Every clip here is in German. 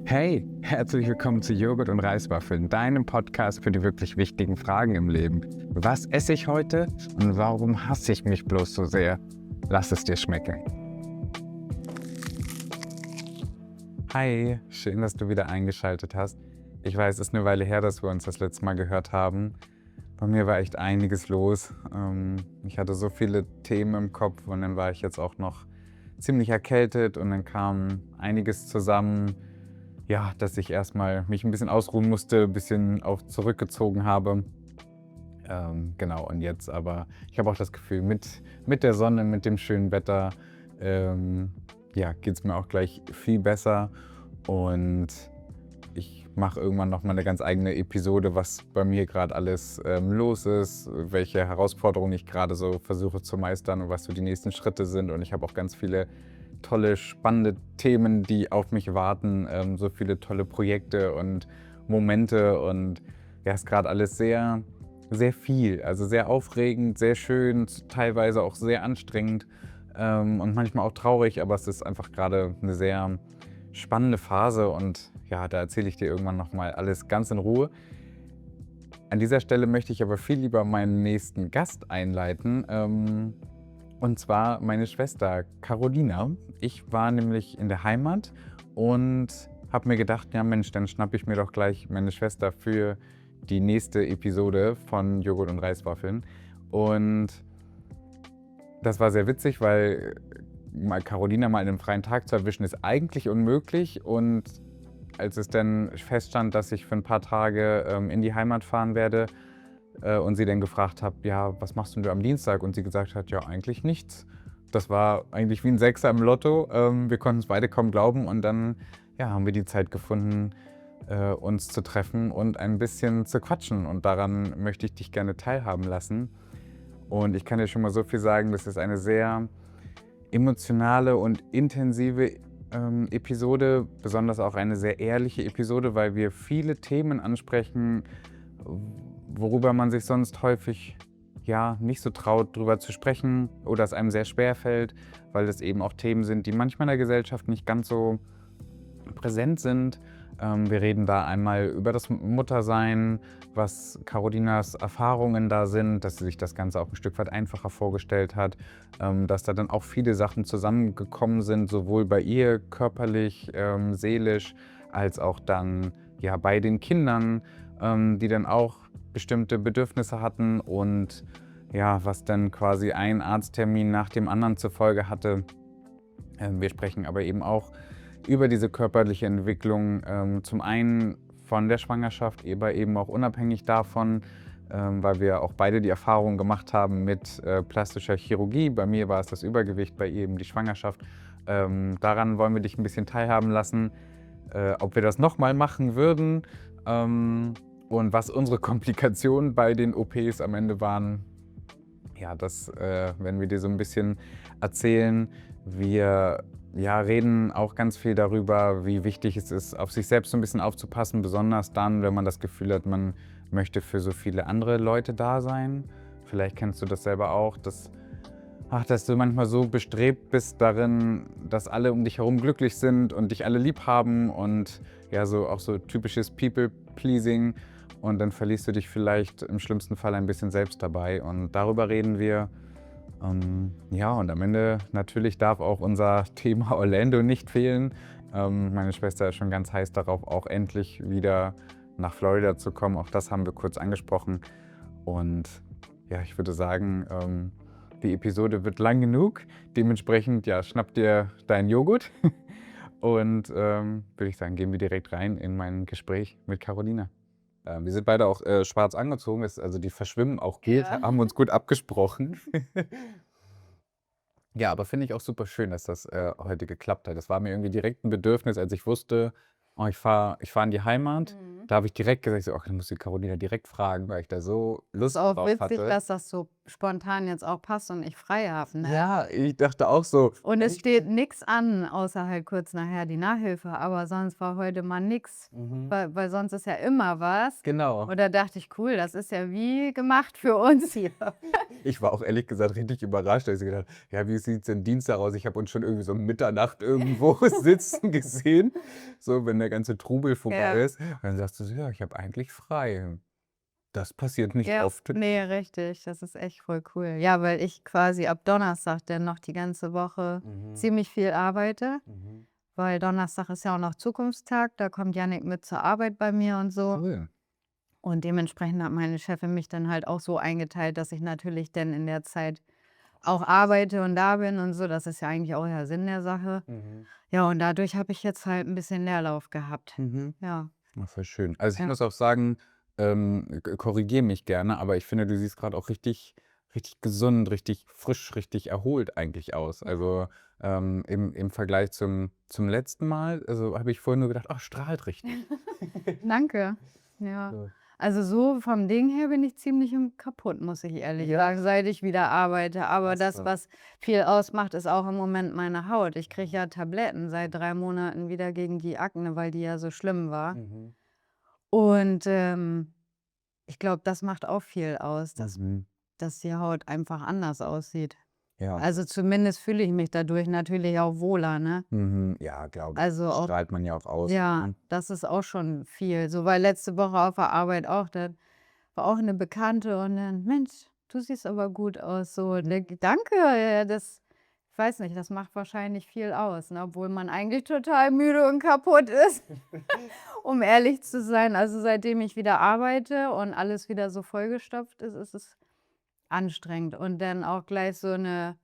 Hey, herzlich willkommen zu Joghurt und Reiswaffeln, deinem Podcast für die wirklich wichtigen Fragen im Leben. Was esse ich heute und warum hasse ich mich bloß so sehr? Lass es dir schmecken. Hi, schön, dass du wieder eingeschaltet hast. Ich weiß, es ist eine Weile her, dass wir uns das letzte Mal gehört haben. Bei mir war echt einiges los. Ich hatte so viele Themen im Kopf und dann war ich jetzt auch noch ziemlich erkältet und dann kam einiges zusammen, ja, dass ich erstmal mich ein bisschen ausruhen musste, ein bisschen auch zurückgezogen habe. Genau, und jetzt aber, ich habe auch das Gefühl, mit der Sonne, mit dem schönen Wetter, ja, geht es mir auch gleich viel besser. Und ich mache irgendwann noch mal eine ganz eigene Episode, was bei mir gerade alles los ist, welche Herausforderungen ich gerade so versuche zu meistern und was so die nächsten Schritte sind. Und ich habe auch ganz viele tolle, spannende Themen, die auf mich warten, so viele tolle Projekte und Momente. Und ja, ist gerade alles sehr, sehr viel. Also sehr aufregend, sehr schön, teilweise auch sehr anstrengend und manchmal auch traurig, aber es ist einfach gerade eine sehr spannende Phase und ja, da erzähle ich dir irgendwann nochmal alles ganz in Ruhe. An dieser Stelle möchte ich aber viel lieber meinen nächsten Gast einleiten, und zwar meine Schwester Carolina. Ich war nämlich in der Heimat und habe mir gedacht, ja Mensch, dann schnappe ich mir doch gleich meine Schwester für die nächste Episode von Joghurt und Reiswaffeln. Und das war sehr witzig, weil mal Carolina mal in einem freien Tag zu erwischen, ist eigentlich unmöglich. Und als es dann feststand, dass ich für ein paar Tage in die Heimat fahren werde und sie dann gefragt habe, ja, was machst du am Dienstag? Und sie gesagt hat, ja, eigentlich nichts. Das war eigentlich wie ein Sechser im Lotto. Wir konnten es beide kaum glauben und dann ja, haben wir die Zeit gefunden, uns zu treffen und ein bisschen zu quatschen. Und daran möchte ich dich gerne teilhaben lassen. Und ich kann dir schon mal so viel sagen, das ist eine sehr emotionale und intensive Episode, besonders auch eine sehr ehrliche Episode, weil wir viele Themen ansprechen, worüber man sich sonst häufig ja nicht so traut, drüber zu sprechen oder es einem sehr schwer fällt, weil es eben auch Themen sind, die manchmal in der Gesellschaft nicht ganz so präsent sind. Wir reden da einmal über das Muttersein, was Carolinas Erfahrungen da sind, dass sie sich das Ganze auch ein Stück weit einfacher vorgestellt hat, dass da dann auch viele Sachen zusammengekommen sind, sowohl bei ihr körperlich, seelisch, als auch dann ja, bei den Kindern, die dann auch bestimmte Bedürfnisse hatten und ja, was dann quasi ein Arzttermin nach dem anderen zur Folge hatte. Wir sprechen aber eben auch über diese körperliche Entwicklung, zum einen von der Schwangerschaft, aber eben auch unabhängig davon, weil wir auch beide die Erfahrung gemacht haben mit plastischer Chirurgie. Bei mir war es das Übergewicht, bei ihr eben die Schwangerschaft. Daran wollen wir dich ein bisschen teilhaben lassen, ob wir das nochmal machen würden und was unsere Komplikationen bei den OPs am Ende waren. Ja, das werden wir dir so ein bisschen erzählen. Wir ja, reden auch ganz viel darüber, wie wichtig es ist, auf sich selbst so ein bisschen aufzupassen, besonders dann, wenn man das Gefühl hat, man möchte für so viele andere Leute da sein. Vielleicht kennst du das selber auch, dass du manchmal so bestrebt bist darin, dass alle um dich herum glücklich sind und dich alle lieb haben und ja, so auch so typisches People-Pleasing. Und dann verlierst du dich vielleicht im schlimmsten Fall ein bisschen selbst dabei. Und darüber reden wir. Ja, und am Ende natürlich darf auch unser Thema Orlando nicht fehlen. Meine Schwester ist schon ganz heiß darauf, auch endlich wieder nach Florida zu kommen. Auch das haben wir kurz angesprochen. Und ja, ich würde sagen, die Episode wird lang genug. Dementsprechend, ja, schnapp dir deinen Joghurt. Und würde ich sagen, gehen wir direkt rein in mein Gespräch mit Carolina. Wir sind beide auch schwarz angezogen, also die verschwimmen auch gut, Ja. haben uns gut abgesprochen. Ja, aber finde ich auch super schön, dass das heute geklappt hat. Das war mir irgendwie direkt ein Bedürfnis, als ich wusste, oh, ich fahr in die Heimat. Da habe ich direkt gesagt, so, ach, dann muss die Carolina direkt fragen, weil ich da so Lust Ist auch drauf witzig, hatte. dass das so spontan jetzt auch passt und ich frei habe, ne? Ja, ich dachte auch so, Und es echt? steht nichts an, außer halt kurz nachher die Nachhilfe, aber sonst war heute mal nix, weil sonst ist ja immer was. Genau. Und da dachte ich: „Cool, das ist ja wie gemacht für uns hier.“ Ich war auch ehrlich gesagt richtig überrascht, als ich gedacht habe, ja, wie sieht's denn Dienstag aus? Ich habe uns schon irgendwie so um Mitternacht irgendwo sitzen gesehen, so wenn der ganze Trubel vorbei Ja. ist. Und dann sagst du so: „Ja, ich habe eigentlich frei.“ Das passiert nicht Ja, oft. ne, richtig, das ist echt voll cool. Ja, weil ich quasi ab Donnerstag dann noch die ganze Woche ziemlich viel arbeite, weil Donnerstag ist ja auch noch Zukunftstag, da kommt Jannik mit zur Arbeit bei mir und so. Cool. Und dementsprechend hat meine Chefin mich dann halt auch so eingeteilt, dass ich natürlich dann in der Zeit auch arbeite und da bin und so. Das ist ja eigentlich auch der Sinn der Sache. Ja, und dadurch habe ich jetzt halt 'n bisschen Leerlauf gehabt. Ja. Ah, voll schön. Also, ich Ja. muss auch sagen, korrigiere mich gerne, aber ich finde, du siehst gerade auch richtig gesund, richtig frisch, richtig erholt eigentlich aus. Also, im Vergleich zum letzten Mal, also, habe ich vorhin nur gedacht: „Ach, strahlt richtig.“ Danke. Ja. So. Also, so vom Ding her bin ich ziemlich kaputt, muss ich ehrlich Ja. sagen, seit ich wieder arbeite. Aber Ach das, so. was viel ausmacht, ist auch im Moment meine Haut. Ich kriege ja Tabletten seit 3 Monaten wieder gegen die Akne, weil die ja so schlimm war. Und, ich glaube, das macht auch viel aus, Mhm. dass die Haut einfach anders aussieht. Ja. Also, zumindest fühle ich mich dadurch natürlich auch wohler, ne? Ja, glaube ich. Also, auch Strahlt man ja auch aus, ja, ne? das ist auch schon viel. So, weil letzte Woche auf der Arbeit auch, da war auch 'ne Bekannte und dann: „Mensch, du siehst aber gut aus“, so. Und denke: „Danke“, das ich weiß nicht, das macht wahrscheinlich viel aus, ne, obwohl man eigentlich total müde und kaputt ist, um ehrlich zu sein. Also, seitdem ich wieder arbeite und alles wieder so vollgestopft ist, ist es anstrengend. Und dann auch gleich so 'ne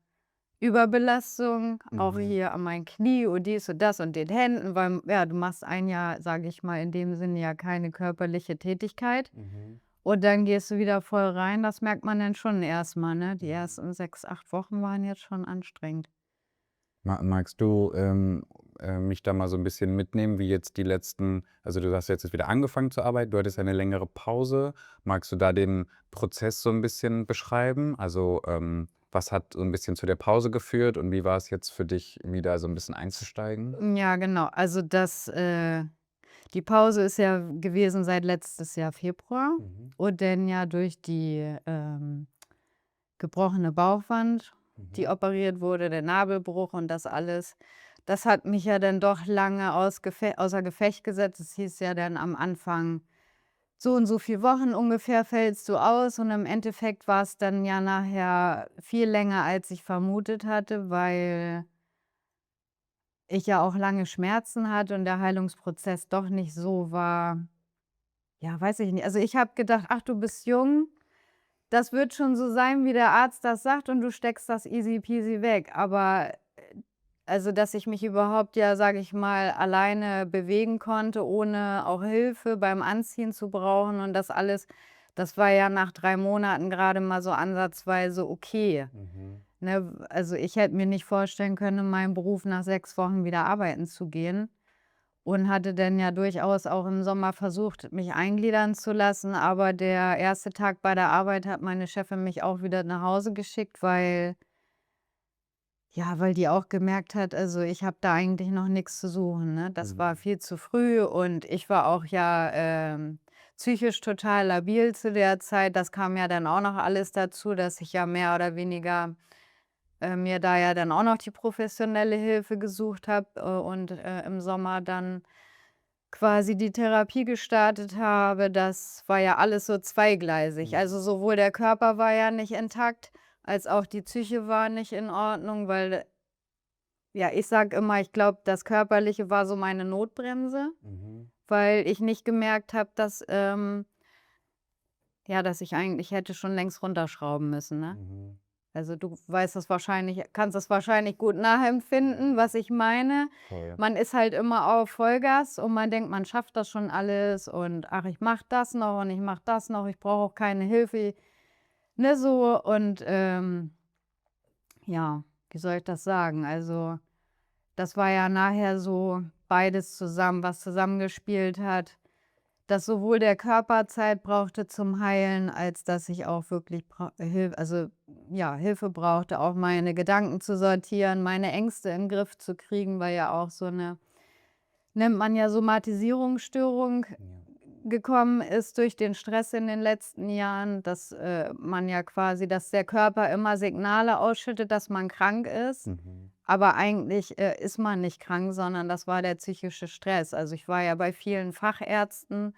Überbelastung, auch hier an meinen Knie und dies und das und den Händen, weil, ja, du machst ein Jahr, sage ich mal, in dem Sinne ja keine körperliche Tätigkeit und dann gehst du wieder voll rein. Das merkt man dann schon erst mal, ne? Die ersten 6, 8 Wochen waren jetzt schon anstrengend. Magst du, mich da mal so ein bisschen mitnehmen, wie jetzt die letzten, also, du hast jetzt wieder angefangen zu arbeiten, du hattest eine längere Pause. Magst du da den Prozess so ein bisschen beschreiben? Also, was hat so ein bisschen zu der Pause geführt und wie war es jetzt für dich, wieder so ein bisschen einzusteigen? Ja, genau. Also, die Pause ist ja gewesen seit letztes Jahr Februar und dann ja durch die, gebrochene Bauchwand, die operiert wurde, der Nabelbruch und das alles. Das hat mich ja dann doch lange außer Gefecht gesetzt. Es hieß ja dann am Anfang: „So und so viel Wochen ungefähr fällst du aus“, und im Endeffekt war es dann ja nachher viel länger, als ich vermutet hatte, weil ich ja auch lange Schmerzen hatte und der Heilungsprozess doch nicht so war, ja, weiß ich nicht. Also, ich habe gedacht: „Ach, du bist jung, das wird schon so sein, wie der Arzt das sagt und du steckst das easy peasy weg.“ Aber, also, dass ich mich überhaupt ja, sage ich mal, alleine bewegen konnte, ohne auch Hilfe beim Anziehen zu brauchen und das alles, das war ja nach 3 Monaten grade mal so ansatzweise okay, ne? Also, ich hätte mir nicht vorstellen können, in meinem Beruf nach 6 Wochen wieder arbeiten zu gehen. Und hatte dann ja durchaus auch im Sommer versucht, mich eingliedern zu lassen, aber der erste Tag bei der Arbeit hat meine Chefin mich auch wieder nach Hause geschickt, weil, ja, weil die auch gemerkt hat, also, ich habe da eigentlich noch nichts zu suchen, ne? Das war viel zu früh und ich war auch ja, psychisch total labil zu der Zeit. Das kam ja dann auch noch alles dazu, dass ich ja mehr oder weniger, mir da ja dann auch noch die professionelle Hilfe gesucht habe, und, im Sommer dann quasi die Therapie gestartet habe. Das war ja alles so zweigleisig. Also, sowohl der Körper war ja nicht intakt, als auch die Psyche war nicht in Ordnung, weil, ja, ich sage immer, ich glaube, das Körperliche war so meine Notbremse, weil ich nicht gemerkt habe, dass, ja, dass ich eigentlich hätte schon längst runterschrauben müssen, ne? Also, du weißt das wahrscheinlich, kannst das wahrscheinlich gut nachempfinden, was ich meine. Voll. Man ist halt immer auf Vollgas und man denkt, man schafft das schon alles und: „Ach, ich mache das noch und ich mache das noch, ich brauche auch keine Hilfe“, ne, so. Und, ja, wie soll ich das sagen? Also, das war ja nachher so beides zusammen, was zusammengespielt hat. dass sowohl der Körper Zeit brauchte zum Heilen, als dass ich auch wirklich Hilfe brauchte, auch meine Gedanken zu sortieren, meine Ängste in 'n Griff zu kriegen, weil ja auch so eine, nennt man ja, Somatisierungsstörung Ja. gekommen ist durch den Stress in den letzten Jahren, dass, man ja quasi dass der Körper immer Signale ausschüttet, dass man krank ist, Mhm. aber eigentlich, ist man nicht krank, sondern das war der psychische Stress. Also, ich war ja bei vielen Fachärzten,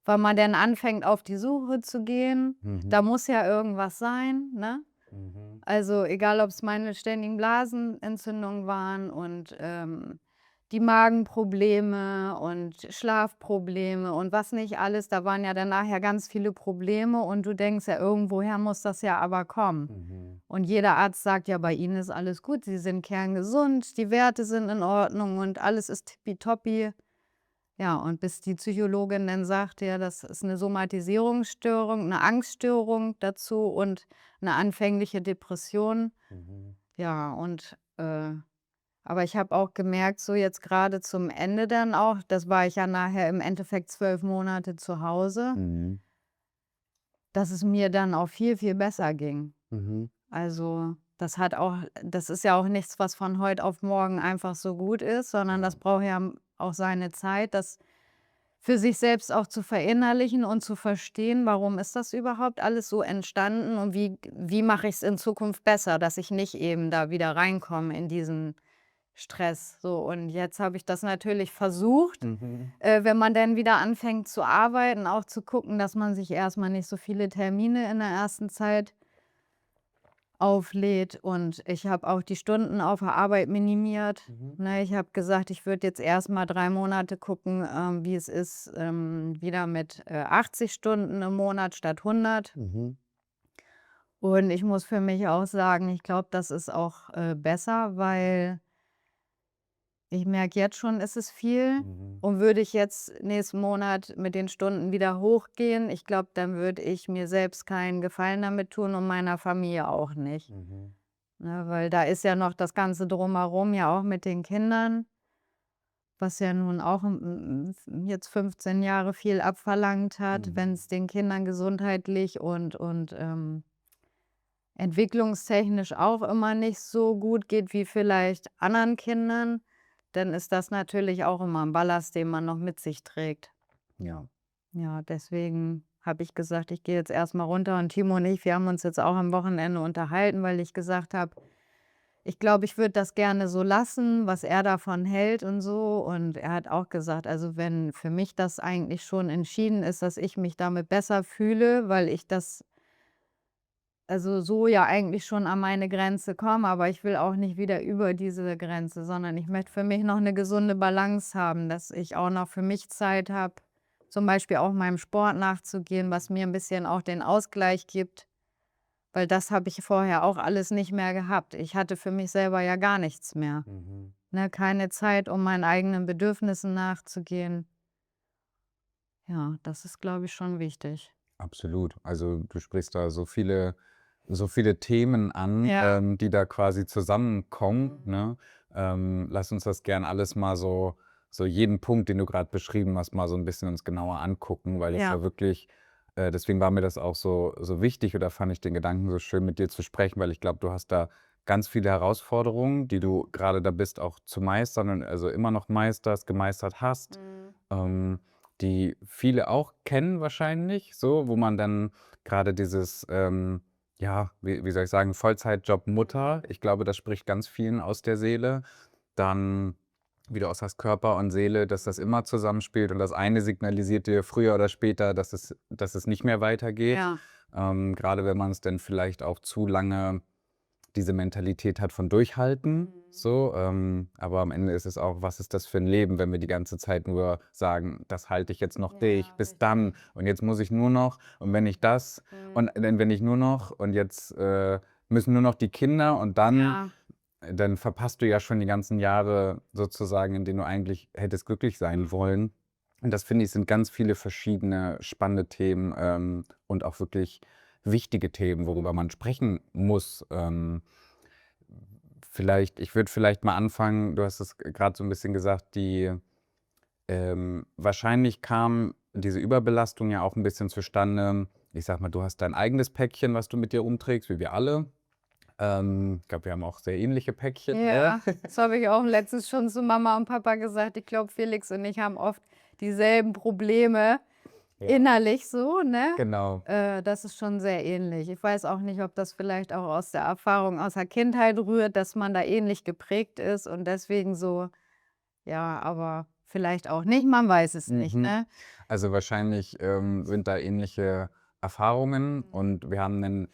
weil man dann anfängt, auf die Suche zu gehen. Mhm. Da muss ja irgendwas sein, ne? Mhm. Also, egal, ob es meine ständigen Blasenentzündungen waren und, die Magenprobleme und Schlafprobleme und was nicht alles. Da waren ja dann nachher ganz viele Probleme und du denkst ja, irgendwoher muss das ja aber kommen. Mhm. Und jeder Arzt sagt: „Ja, bei Ihnen ist alles gut. Sie sind kerngesund, die Werte sind in Ordnung und alles ist tippitoppi.“ Ja, und bis die Psychologin dann sagte: „Ja, das ist eine Somatisierungsstörung, eine Angststörung dazu und eine anfängliche Depression.“ Mhm. Ja, und, aber ich habe auch gemerkt, so jetzt gerade zum Ende dann auch, das war ich ja nachher im Endeffekt 12 Monate zu Hause, Mhm. dass es mir dann auch viel, viel besser ging. Mhm. Also, das ist ja auch nichts, was von heute auf morgen einfach so gut ist, sondern das Ja. braucht ja auch seine Zeit, das für sich selbst auch zu verinnerlichen und zu verstehen, warum ist das überhaupt alles so entstanden und wie mache ich es in Zukunft besser, dass ich nicht eben da wieder reinkomme in diesen Stress. So, und jetzt habe ich das natürlich versucht, Mhm. wenn man dann wieder anfängt zu arbeiten, auch zu gucken, dass man sich erst mal nicht so viele Termine in der ersten Zeit auflädt. Und ich habe auch die Stunden auf der Arbeit minimiert. Mhm. Ne, ich habe gesagt, ich würde jetzt erst mal 3 Monate gucken, wie es ist, wieder mit, 80 Stunden im Monat statt 100. Mhm. Und ich muss für mich auch sagen, ich glaube, das ist auch, besser, weil ich merke jetzt schon, es ist viel. Mhm. Und würde ich jetzt nächsten Monat mit den Stunden wieder hochgehen, ich glaube, dann würde ich mir selbst keinen Gefallen damit tun und meiner Familie auch nicht. Mhm. Ne, weil da ist ja noch das Ganze Drumherum, ja auch mit den Kindern, was ja nun auch, jetzt 15 Jahre viel abverlangt hat, wenn Mhm. es den Kindern gesundheitlich und, entwicklungstechnisch auch immer nicht so gut geht wie vielleicht anderen Kindern, dann ist das natürlich auch immer 'n Ballast, den man noch mit sich trägt. Ja. Ja, deswegen habe ich gesagt, ich gehe jetzt erst mal runter, und Timo und ich, wir haben uns jetzt auch am Wochenende unterhalten, weil ich gesagt habe, ich glaube, ich würde das gerne so lassen, was er davon hält und so. Und er hat auch gesagt, also, wenn für mich das eigentlich schon entschieden ist, dass ich mich damit besser fühle, weil ich das also, so ja eigentlich schon an meine Grenze komme, aber ich will auch nicht wieder über diese Grenze, sondern ich möchte für mich noch eine gesunde Balance haben, dass ich auch noch für mich Zeit habe, zum Beispiel auch meinem Sport nachzugehen, was mir ein bisschen auch den Ausgleich gibt, weil das habe ich vorher auch alles nicht mehr gehabt. Ich hatte für mich selber ja gar nichts mehr, Mhm. ne? Keine Zeit, um meinen eigenen Bedürfnissen nachzugehen. Ja, das ist, glaube ich, schon wichtig. Absolut. Also, du sprichst da so viele Themen an, Ja. die da quasi zusammenkommen, Mhm. ne? Lass uns das gern alles mal so jeden Punkt, den du gerade beschrieben hast, mal so ein bisschen uns genauer angucken, weil das Ja. ja wirklich deswegen war mir das auch so wichtig oder fand ich den Gedanken so schön, mit dir zu sprechen, weil ich glaube, du hast da ganz viele Herausforderungen, die du gerade da bist, auch zu meistern und also immer noch gemeistert hast. Mhm. Ähm die viele auch kennen wahrscheinlich so, wo man dann gerade dieses, ja, wie soll ich sagen, Vollzeitjob Mutter, ich glaube, das spricht ganz vielen aus der Seele. Dann, wie du auch sagst, Körper und Seele, dass das immer zusammenspielt und das eine signalisiert dir früher oder später, dass es nicht mehr weitergeht. Ja. Grade wenn man es dann vielleicht auch zu lange diese Mentalität hat von Durchhalten, Mhm. so, aber am Ende ist es auch, was ist das für ein Leben, wenn wir die ganze Zeit nur sagen: „Das halte ich jetzt noch Ja, durch, bis dann richtig. und jetzt muss ich nur noch und wenn ich das und Mhm. dann wenn ich nur noch und jetzt, müssen nur noch die Kinder und Ja. dann verpasst du ja schon die ganzen Jahre sozusagen, in denen du eigentlich hättest glücklich sein Mhm. wollen. Und das finde ich, sind ganz viele verschiedene spannende Themen, und auch wirklich wichtige Themen, worüber man Mhm. sprechen muss. Ich würde vielleicht mal anfangen, du hast es gerade so ein bisschen gesagt, wahrscheinlich kam diese Überbelastung ja auch ein bisschen zustande. Ich sage mal, du hast dein eigenes Päckchen, was du mit dir umträgst, wie wir alle. Ich glaube, wir haben auch sehr ähnliche Päckchen, ne? Ja, das habe ich auch letztens schon zu Mama und Papa gesagt. Ich glaube, Felix und ich haben oft dieselben Probleme Ja, innerlich so, ne? genau. Das ist schon sehr ähnlich. Ich weiß auch nicht, ob das vielleicht auch aus der Erfahrung aus der Kindheit rührt, dass man da ähnlich geprägt ist und deswegen so ja, aber vielleicht auch nicht, man weiß es nicht, Mhm. ne? Also, wahrscheinlich, sind da ähnliche Erfahrungen und wir haben 'n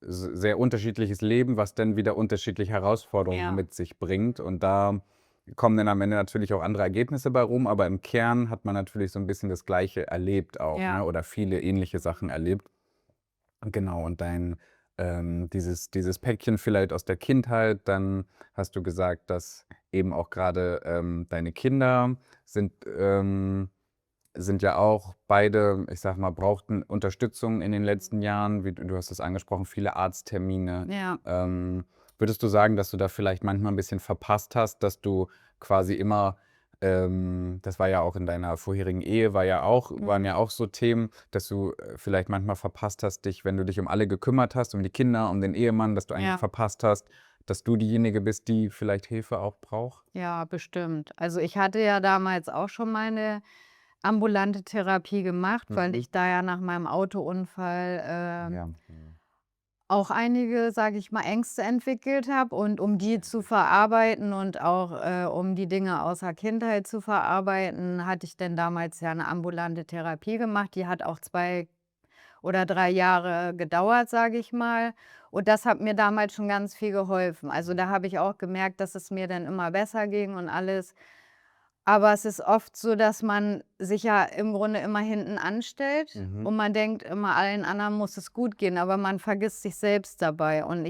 sehr unterschiedliches Leben, was dann wieder unterschiedliche Herausforderungen Ja, mit sich bringt. Und da kommen dann am Ende natürlich auch andere Ergebnisse bei rum, aber im Kern hat man natürlich so ein bisschen das Gleiche erlebt auch, ja, ne, oder viele ähnliche Sachen erlebt. Genau, und dieses Päckchen vielleicht aus der Kindheit, dann hast du gesagt, dass eben auch gerade deine Kinder sind sind ja auch beide, ich sage mal, brauchten Unterstützung in den letzten Jahren. Wie du hast es angesprochen, viele Arzttermine. ja. Ähm, Würdest du sagen, dass du da vielleicht manchmal ein bisschen verpasst hast, dass du quasi immer das war ja auch in deiner vorherigen Ehe, waren ja Mhm. auch so Themen, dass du, vielleicht manchmal verpasst hast, wenn du dich um alle gekümmert hast, um die Kinder, um den Ehemann, dass du eigentlich Ja, verpasst hast, dass du diejenige bist, die vielleicht Hilfe auch braucht? ja, bestimmt. Also, ich hatte ja damals auch schon meine ambulante Therapie gemacht, weil Mhm. ich da ja nach meinem Autounfall, Ja. Mhm. auch einige, sage ich mal, Ängste entwickelt habe und um die zu Verständlich. verarbeiten und auch, um die Dinge aus der Kindheit zu verarbeiten, hatte ich denn damals ja 'ne ambulante Therapie gemacht. Die hat auch 2 oder 3 Jahre gedauert, sage ich mal. Und das hat mir damals schon ganz viel geholfen. Also, da habe ich auch gemerkt, dass es mir dann immer besser ging und alles. Aber es ist oft so, dass man sich ja im Grunde immer hinten anstellt Mhm. und man denkt immer, allen anderen muss es gut gehen, aber man vergisst sich selbst dabei. Und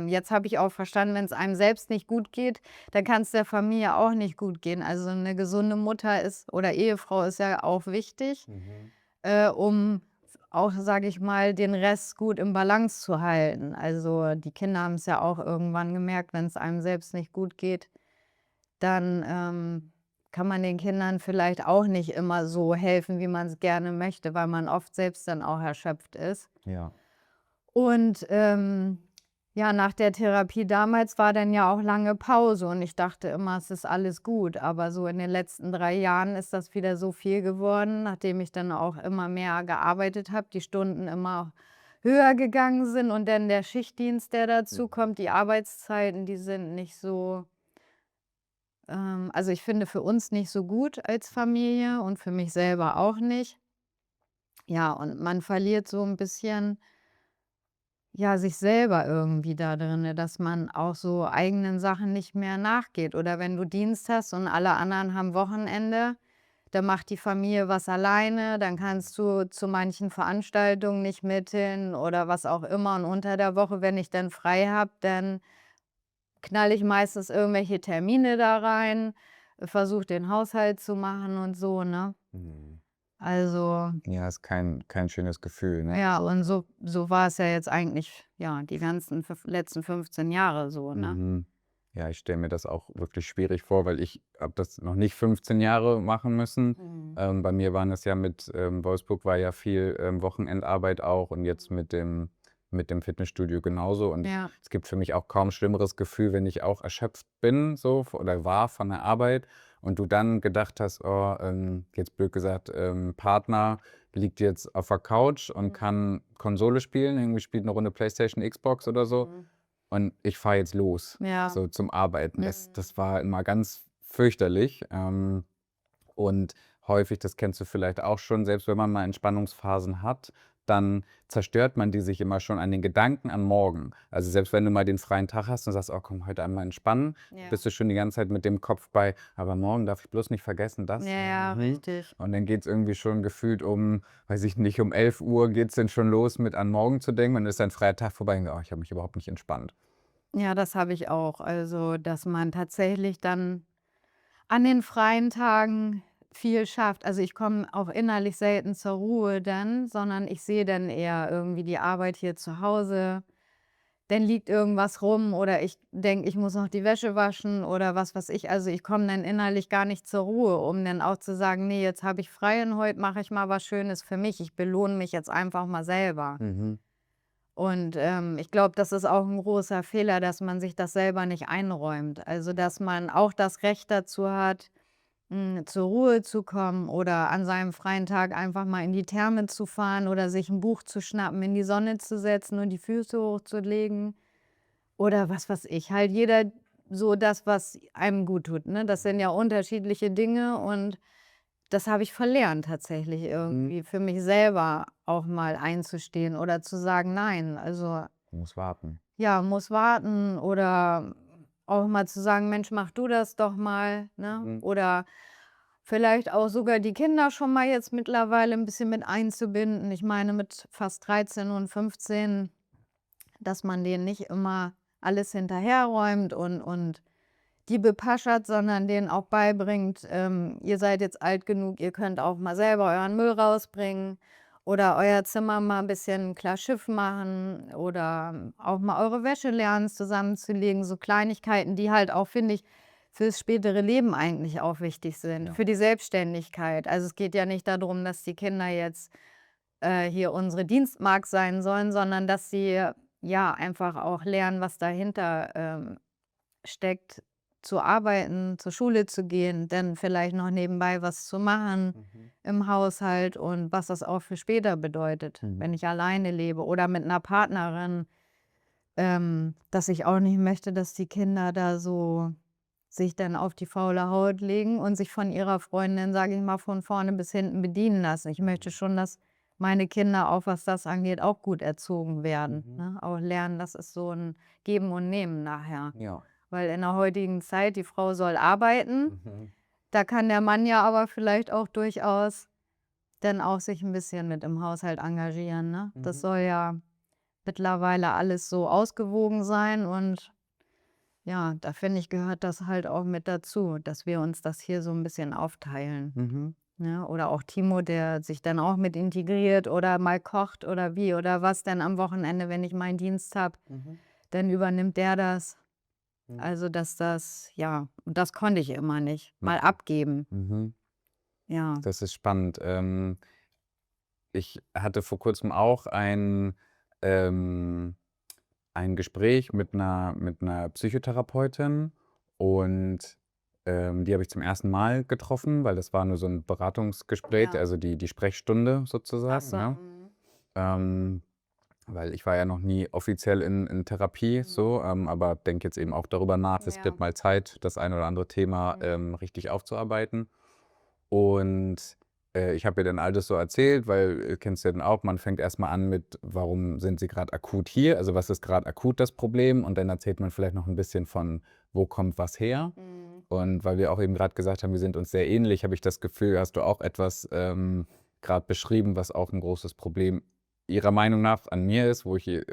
jetzt habe ich auch verstanden, wenn es einem selbst nicht gut geht, dann kann es der Familie auch nicht gut gehen. Also, eine gesunde Mutter ist oder Ehefrau ist ja auch wichtig, Mhm. um auch, sage ich mal, den Rest gut im Balance zu halten. Also, die Kinder haben es ja auch irgendwann gemerkt, wenn es einem selbst nicht gut geht, dann, kann man den Kindern vielleicht auch nicht immer so helfen, wie man es gerne möchte, weil man oft selbst dann auch erschöpft ist. Ja. Und, ja, nach der Therapie damals war dann ja auch lange Pause und ich dachte immer, es ist alles gut. Aber so in den letzten 3 Jahren ist das wieder so viel geworden, nachdem ich dann auch immer mehr gearbeitet habe, die Stunden immer höher gegangen sind und dann der Schichtdienst, der Mhm. dazukommt, die Arbeitszeiten, die sind nicht so also, ich finde für uns nicht so gut als Familie und für mich selber auch nicht. Ja, und man verliert so 'n bisschen, ja, sich selber irgendwie da drinne, dass man auch so eigenen Sachen nicht mehr nachgeht. Oder wenn du Dienst hast und alle anderen haben Wochenende, dann macht die Familie was alleine, dann kannst du zu manchen Veranstaltungen nicht mit hin oder was auch immer. Und unter der Woche, wenn ich dann frei habe, dann knalle ich meistens irgendwelche Termine da rein, versuche den Haushalt zu machen und so, ne? Mhm. Also, Ja, ist kein schönes Gefühl, ne? ja, und so war es ja jetzt eigentlich, ja, die ganzen letzten 15 Jahre so, ne? Mhm. Ja, ich stelle mir das auch wirklich schwierig vor, weil ich habe das noch nicht 15 Jahre machen müssen. Mhm. Bei mir waren es ja Wolfsburg war ja viel, Wochenendarbeit auch und jetzt mit dem Fitnessstudio genauso. Und Ja, es gibt für mich auch kaum schlimmeres Gefühl, wenn ich auch erschöpft bin so oder war von der Arbeit und du dann gedacht hast: „Oh, jetzt blöd gesagt, Partner liegt jetzt auf der Couch und mhm, kann Konsole spielen, irgendwie spielt eine Runde PlayStation, Xbox oder so mhm. und ich fahre jetzt los, Ja, so zum Arbeiten. Das mhm. war immer ganz fürchterlich, und häufig, das kennst du vielleicht auch schon, selbst wenn man mal Entspannungsphasen hat, dann zerstört man die sich immer schon an den Gedanken an morgen. Also, selbst wenn du mal den freien Tag hast und sagst: „Oh komm, heute einmal entspannen“, Ja. bist du schon die ganze Zeit mit dem Kopf bei: „Aber morgen darf ich bloß nicht vergessen, Ja, das.“ ja, Mhm. richtig. Und dann geht's irgendwie schon gefühlt weiß ich nicht, um 11 Uhr geht's dann schon los mit an morgen zu denken. Und dann ist dein freier Tag vorbei und: „Oh, ich habe mich überhaupt nicht entspannt.“ Ja, das habe ich auch. Also, dass man tatsächlich dann an den freien Tagen viel schafft. Also, ich komme auch innerlich selten zur Ruhe dann, sondern ich sehe dann eher irgendwie die Arbeit hier zu Hause. dann liegt irgendwas rum oder ich denke, ich muss noch die Wäsche waschen oder was weiß ich. Also, ich komme dann innerlich gar nicht zur Ruhe, um dann auch zu sagen: „Nee, jetzt habe ich frei und heute mache ich mal was Schönes für mich. Ich belohne mich jetzt einfach mal selber.“ Mhm. Und, ich glaube, das ist auch ein großer Fehler, dass man sich das selber nicht einräumt. Also, dass man auch das Recht dazu hat, zur Ruhe zu kommen oder an seinem freien Tag einfach mal in die Therme zu fahren oder sich ein Buch zu schnappen, in die Sonne zu setzen und die Füße hochzulegen oder was weiß ich. Halt jeder so das, was einem gut tut, ne? Das sind ja unterschiedliche Dinge und das habe ich verlernt tatsächlich Mhm. irgendwie für mich selber auch mal einzustehen oder zu sagen: „Nein“, also Muss warten. ja, muss warten oder auch mal zu sagen: „Mensch, mach du das doch mal“, ne? Mhm. Oder vielleicht auch sogar die Kinder schon mal jetzt mittlerweile ein bisschen mit einzubinden. Ich meine, mit fast 13 und 15, dass man denen nicht immer alles hinterherräumt und die bepaschert, sondern denen auch beibringt, ihr seid jetzt alt genug, ihr könnt auch mal selber euren Müll rausbringen oder euer Zimmer mal ein bisschen klar Schiff machen oder auch mal eure Wäsche lernen zusammenzulegen. So Kleinigkeiten, die halt auch, finde ich, fürs spätere Leben eigentlich auch wichtig sind, Ja. für die Selbstständigkeit. Also, es geht ja nicht darum, dass die Kinder jetzt, hier unsere Dienstmagd sein sollen, sondern dass sie, ja, einfach auch lernen, was dahinter, steckt, zu arbeiten, zur Schule zu gehen, dann vielleicht noch nebenbei was zu machen Mhm. im Haushalt und was das auch für später bedeutet, Mhm. wenn ich alleine lebe oder mit einer Partnerin, dass ich auch nicht möchte, dass die Kinder da so sich dann auf die faule Haut legen und sich von ihrer Freundin, sage ich mal, von vorne bis hinten bedienen lassen. Ich möchte schon, dass meine Kinder auch, was das angeht, auch gut erzogen werden, Mhm. ne? Auch lernen, das ist so ein Geben und Nehmen nachher. Ja. Weil in der heutigen Zeit, die Frau soll arbeiten, Mhm. da kann der Mann ja aber vielleicht auch durchaus dann auch sich ein bisschen mit im Haushalt engagieren, ne? Das Mhm. soll ja mittlerweile alles so ausgewogen sein und ja, da finde ich, gehört das halt auch mit dazu, dass wir uns das hier so 'n bisschen aufteilen, Mhm. ne? Oder auch Timo, der sich dann auch mit integriert oder mal kocht oder wie oder was dann am Wochenende, wenn ich meinen Dienst habe, Mhm. dann übernimmt der das. Mhm. Also, dass das ja, und das konnte ich immer nicht, mal Mhm. abgeben. Mhm. Ja. Das ist spannend. Ich hatte vor Kurzem auch ähm ein Gespräch mit 'ner Psychotherapeutin und, die habe ich zum ersten Mal getroffen, weil das war nur so 'n Beratungsgespräch, Ja. also die Sprechstunde Ach sozusagen, so, ne? Ähm, weil ich war ja noch nie offiziell in Therapie so, aber denke jetzt eben auch darüber nach, es Ja. wird mal Zeit, das ein oder andere Thema, Mhm. richtig aufzuarbeiten. Und, ich habe ihr dann all das so erzählt, weil, kennst du ja dann auch, man fängt erst mal an mit: „Warum sind Sie grad akut hier? Also, was ist grad akut das Problem?“ Und dann erzählt man vielleicht noch 'n bisschen von: „Wo kommt was her?“ Mhm. Und weil wir auch eben grad gesagt haben, wir sind uns sehr ähnlich, habe ich das Gefühl, hast du auch etwas, grad beschrieben, was auch 'n großes Problem ihrer Meinung nach an mir ist, wo ich, sie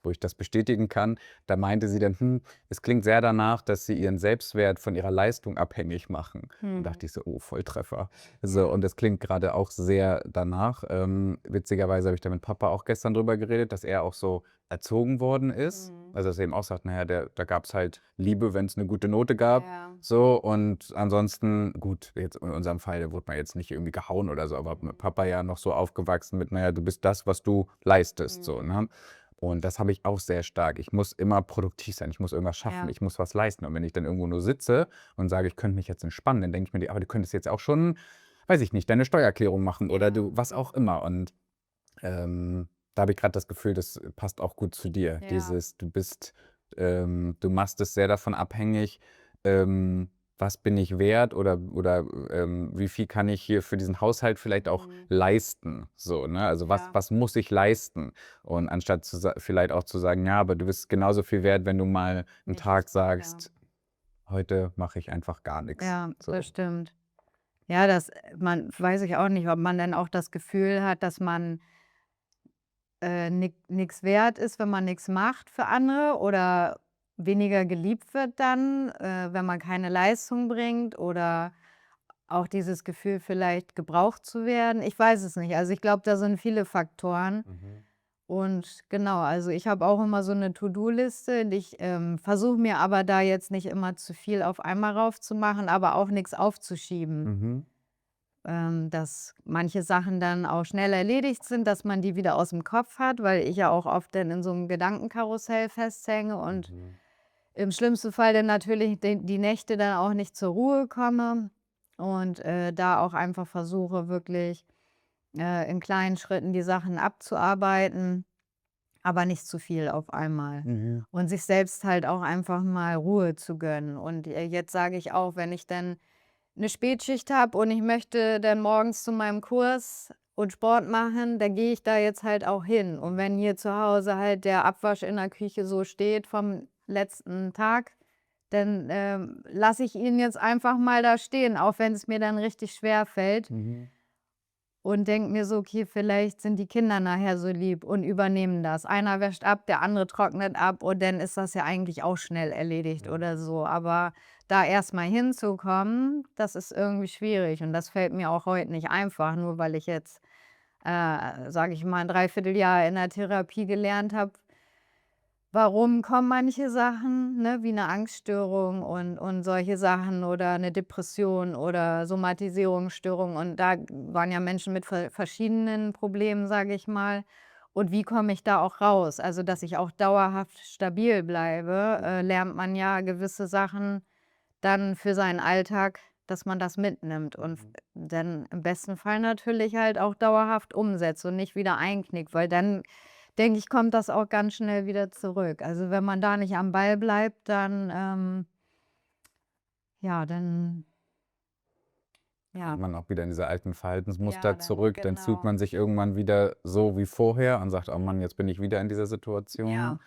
wo ich das bestätigen kann. Da meinte sie dann: es klingt sehr danach, dass Sie Ihren Selbstwert von Ihrer Leistung abhängig machen.“ Und Mhm. dachte ich so: „Oh, Volltreffer.“ So, Ja. und das klingt gerade auch sehr danach. Witzigerweise habe ich da mit Papa auch gestern drüber geredet, dass er auch so erzogen worden ist. Mhm. Also, dass er eben auch sagt: „Na ja, da gab's halt Liebe, wenn es eine gute Note gab.“ Ja. So, und ansonsten gut, jetzt in unserem Fall, da wurde man jetzt nicht irgendwie gehauen oder so, aber mit Mhm. Papa ja noch so aufgewachsen mit: „Na ja, du bist das, was du leistest“, so, Mhm. ne? Und das habe ich auch sehr stark. Ich muss immer produktiv sein, ich muss irgendwas schaffen, Ja. ich muss was leisten. Und wenn ich dann irgendwo nur sitze und sage: „Ich könnte mich jetzt entspannen“, dann denke ich mir: „Aber du könntest jetzt auch schon, weiß ich nicht, deine Steuererklärung machen oder Ja. du was auch Mhm. immer.“ Und, da habe ich gerade das Gefühl, das passt auch gut zu dir. Ja. Dieses, du machst es sehr davon abhängig, ähm, was bin ich wert oder, wie viel kann ich hier für diesen Haushalt vielleicht auch Mhm. leisten, so, ne? Also, was Ja. was muss ich leisten? Und anstatt vielleicht auch zu sagen: „Ja, aber du bist genauso viel wert, wenn du mal einen Tag Nichts. Ja. sagst: “Heute mache ich einfach gar nichts.“ Ja, das So. stimmt. Ja, das man weiß ich auch nicht, ob man dann auch das Gefühl hat, dass man, nix wert ist, wenn man nichts macht für andere oder weniger geliebt wird dann, wenn man keine Leistung bringt oder auch dieses Gefühl vielleicht gebraucht zu werden. Ich weiß es nicht. Also, ich glaube, da sind viele Faktoren Mhm. Und genau, also ich habe auch immer so eine To-do-Liste. Ich versuche mir aber da jetzt nicht immer zu viel auf einmal raufzumachen, aber auch nichts aufzuschieben. Mhm. Dass manche Sachen dann auch schnell erledigt sind, dass man die wieder aus dem Kopf hat, weil ich ja auch oft dann in so einem Gedankenkarussell festhänge und Mhm. im schlimmsten Fall dann natürlich die Nächte dann auch nicht zur Ruhe komme und da auch einfach versuche, wirklich in kleinen Schritten die Sachen abzuarbeiten, aber nicht zu viel auf einmal. Mhm. Und sich selbst halt auch einfach mal Ruhe zu gönnen. Und jetzt sage ich auch, wenn ich dann eine Spätschicht habe und ich möchte dann morgens zu meinem Kurs und Sport machen, dann gehe ich da jetzt halt auch hin. Und wenn hier zu Hause halt der Abwasch in der Küche so steht vom letzten Tag, dann lasse ich ihn jetzt einfach mal da stehen, auch wenn es mir dann richtig schwer fällt. Mhm. Und denke mir so: „Okay, vielleicht sind die Kinder nachher so lieb und übernehmen das.“ Einer wäscht ab, der andere trocknet ab und dann ist das ja eigentlich auch schnell erledigt Mhm. oder so. Aber da erst mal hinzukommen, das ist irgendwie schwierig und das fällt mir auch heute nicht einfach, nur weil ich jetzt, sage ich mal, 'n Dreivierteljahr in der Therapie gelernt habe, warum kommen manche Sachen, ne, wie 'ne Angststörung und solche Sachen oder 'ne Depression oder Somatisierungsstörung. Und da waren ja Menschen mit verschiedenen Problemen, sage ich mal. Und wie komme ich da auch raus? Also, dass ich auch dauerhaft stabil bleibe, lernt man ja gewisse Sachen dann für seinen Alltag, dass man das mitnimmt und Mhm. dann im besten Fall natürlich halt auch dauerhaft umsetzt und nicht wieder einknickt, weil dann denke ich, kommt das auch ganz schnell wieder zurück. Also, wenn man da nicht am Ball bleibt, dann, ja, dann Kommt ja. man auch wieder in diese alten Ja, Verhaltensmuster dann zurück, dann fühlt genau. man sich irgendwann wieder so wie vorher und sagt: „Oh Mann, jetzt bin ich wieder in dieser Situation.“ Ja.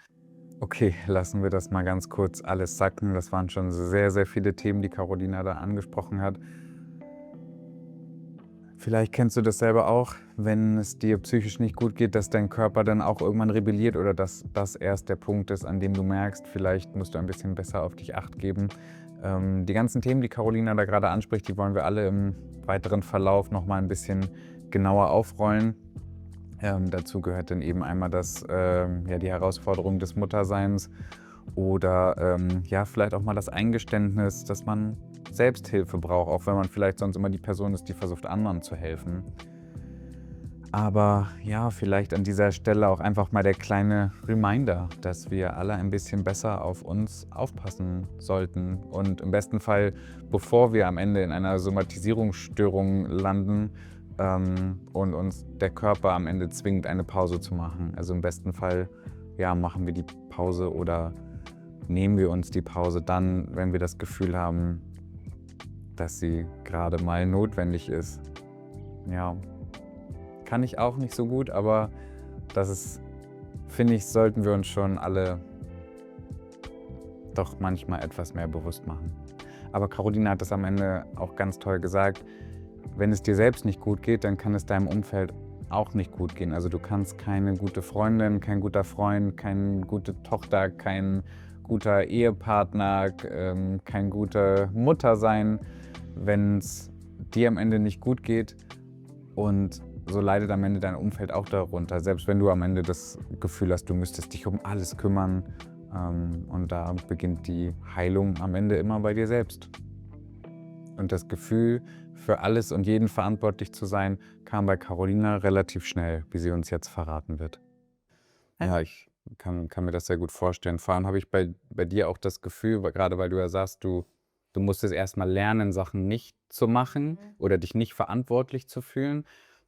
Okay, lassen wir das mal ganz kurz alles sacken. Das waren schon sehr, sehr viele Themen, die Carolina da angesprochen hat. Vielleicht kennst du das selber auch, wenn es dir psychisch nicht gut geht, dass dein Körper dann auch irgendwann rebelliert oder dass das erst der Punkt ist, an dem du merkst, vielleicht musst du ein bisschen besser auf dich Acht geben. Die ganzen Themen, die Carolina da gerade anspricht, die wollen wir alle im weiteren Verlauf noch mal ein bisschen genauer aufrollen. Dazu gehört dann eben einmal ja, die Herausforderung des Mutterseins oder ja, vielleicht auch mal das Eingeständnis, dass man Selbsthilfe braucht, auch wenn man vielleicht sonst immer die Person ist, die versucht, anderen zu helfen. Aber ja, vielleicht an dieser Stelle auch einfach mal der kleine Reminder, dass wir alle ein bisschen besser auf uns aufpassen sollten und im besten Fall, bevor wir am Ende in einer Somatisierungsstörung landen, und uns der Körper am Ende zwingt, eine Pause zu machen. Also im besten Fall, ja, machen wir die Pause oder nehmen wir uns die Pause dann, wenn wir das Gefühl haben, dass sie gerade mal notwendig ist. Ja, kann ich auch nicht so gut, aber das ist, finde ich, sollten wir uns schon alle doch manchmal etwas mehr bewusst machen. Aber Caroline hat das am Ende auch ganz toll gesagt. Wenn es dir selbst nicht gut geht, dann kann es deinem Umfeld auch nicht gut gehen. Also du kannst keine gute Freundin, kein guter Freund, keine gute Tochter, kein guter Ehepartner, keine gute Mutter sein, wenn es dir am Ende nicht gut geht. Und so leidet am Ende dein Umfeld auch darunter. Selbst wenn du am Ende das Gefühl hast, du müsstest dich um alles kümmern. Und da beginnt die Heilung am Ende immer bei dir selbst. Und das Gefühl, für alles und jeden verantwortlich zu sein, kam bei Carolina relativ schnell, wie sie uns jetzt verraten wird. Ja, ich kann mir das sehr gut vorstellen. Vor allem habe ich bei dir auch das Gefühl, gerade weil du ja sagst, du musstest erst mal lernen, Sachen nicht zu machen Mhm. oder dich nicht verantwortlich zu fühlen.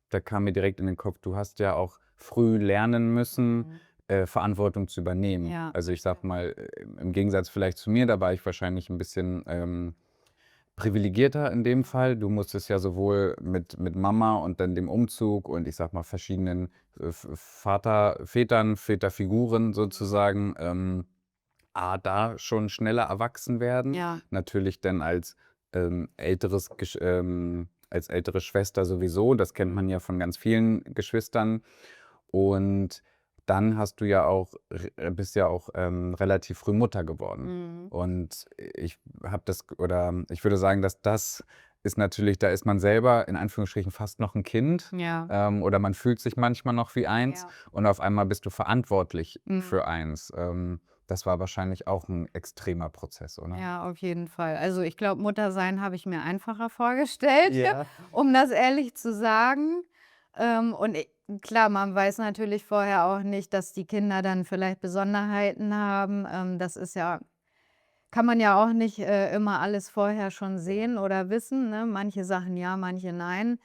Da kam mir direkt in den Kopf, du hast ja auch früh lernen müssen, Mhm. Verantwortung zu übernehmen. Ja, Also das ich sage stimmt. mal, im Gegensatz vielleicht zu mir, da war ich wahrscheinlich ein bisschen privilegierter in dem Fall. Du musstest ja sowohl mit Mama und dann dem Umzug und ich sage mal verschiedenen Väterfiguren sozusagen, da schon schneller erwachsen werden. Ja. Natürlich dann als ältere Schwester sowieso, das kennt man ja von ganz vielen Geschwistern. Und dann hast du ja auch bist ja auch, relativ früh Mutter geworden. Mhm. Und ich habe das oder ich würde sagen, dass das ist natürlich, da ist man selber in Anführungsstrichen fast noch ein Kind, Ja, oder man fühlt sich manchmal noch wie eins ja. und auf einmal bist du verantwortlich Mhm. für eins. Das war wahrscheinlich auch ein extremer Prozess, oder? Ja, auf jeden Fall. Also, ich glaube, Muttersein habe ich mir einfacher vorgestellt, Ja. um das ehrlich zu sagen. Und klar, man weiß natürlich vorher auch nicht, dass die Kinder dann vielleicht Besonderheiten haben. Das ist ja kann man ja auch nicht, immer alles vorher schon Ja. sehen oder wissen, ne? Manche Sachen ja, manche nein.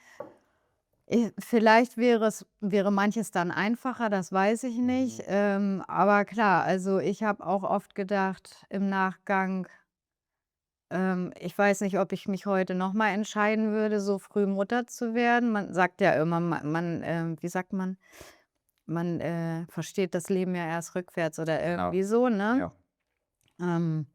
Vielleicht wäre manches dann einfacher, das weiß ich nicht. Mhm. Aber klar, also, ich habe auch oft gedacht im Nachgang, ich weiß nicht, ob ich mich heute noch mal entscheiden würde, so früh Mutter zu werden. Man sagt ja immer, wie sagt man? Man, versteht das Leben ja erst rückwärts oder Genau, irgendwie so, ne? ja. Ähm,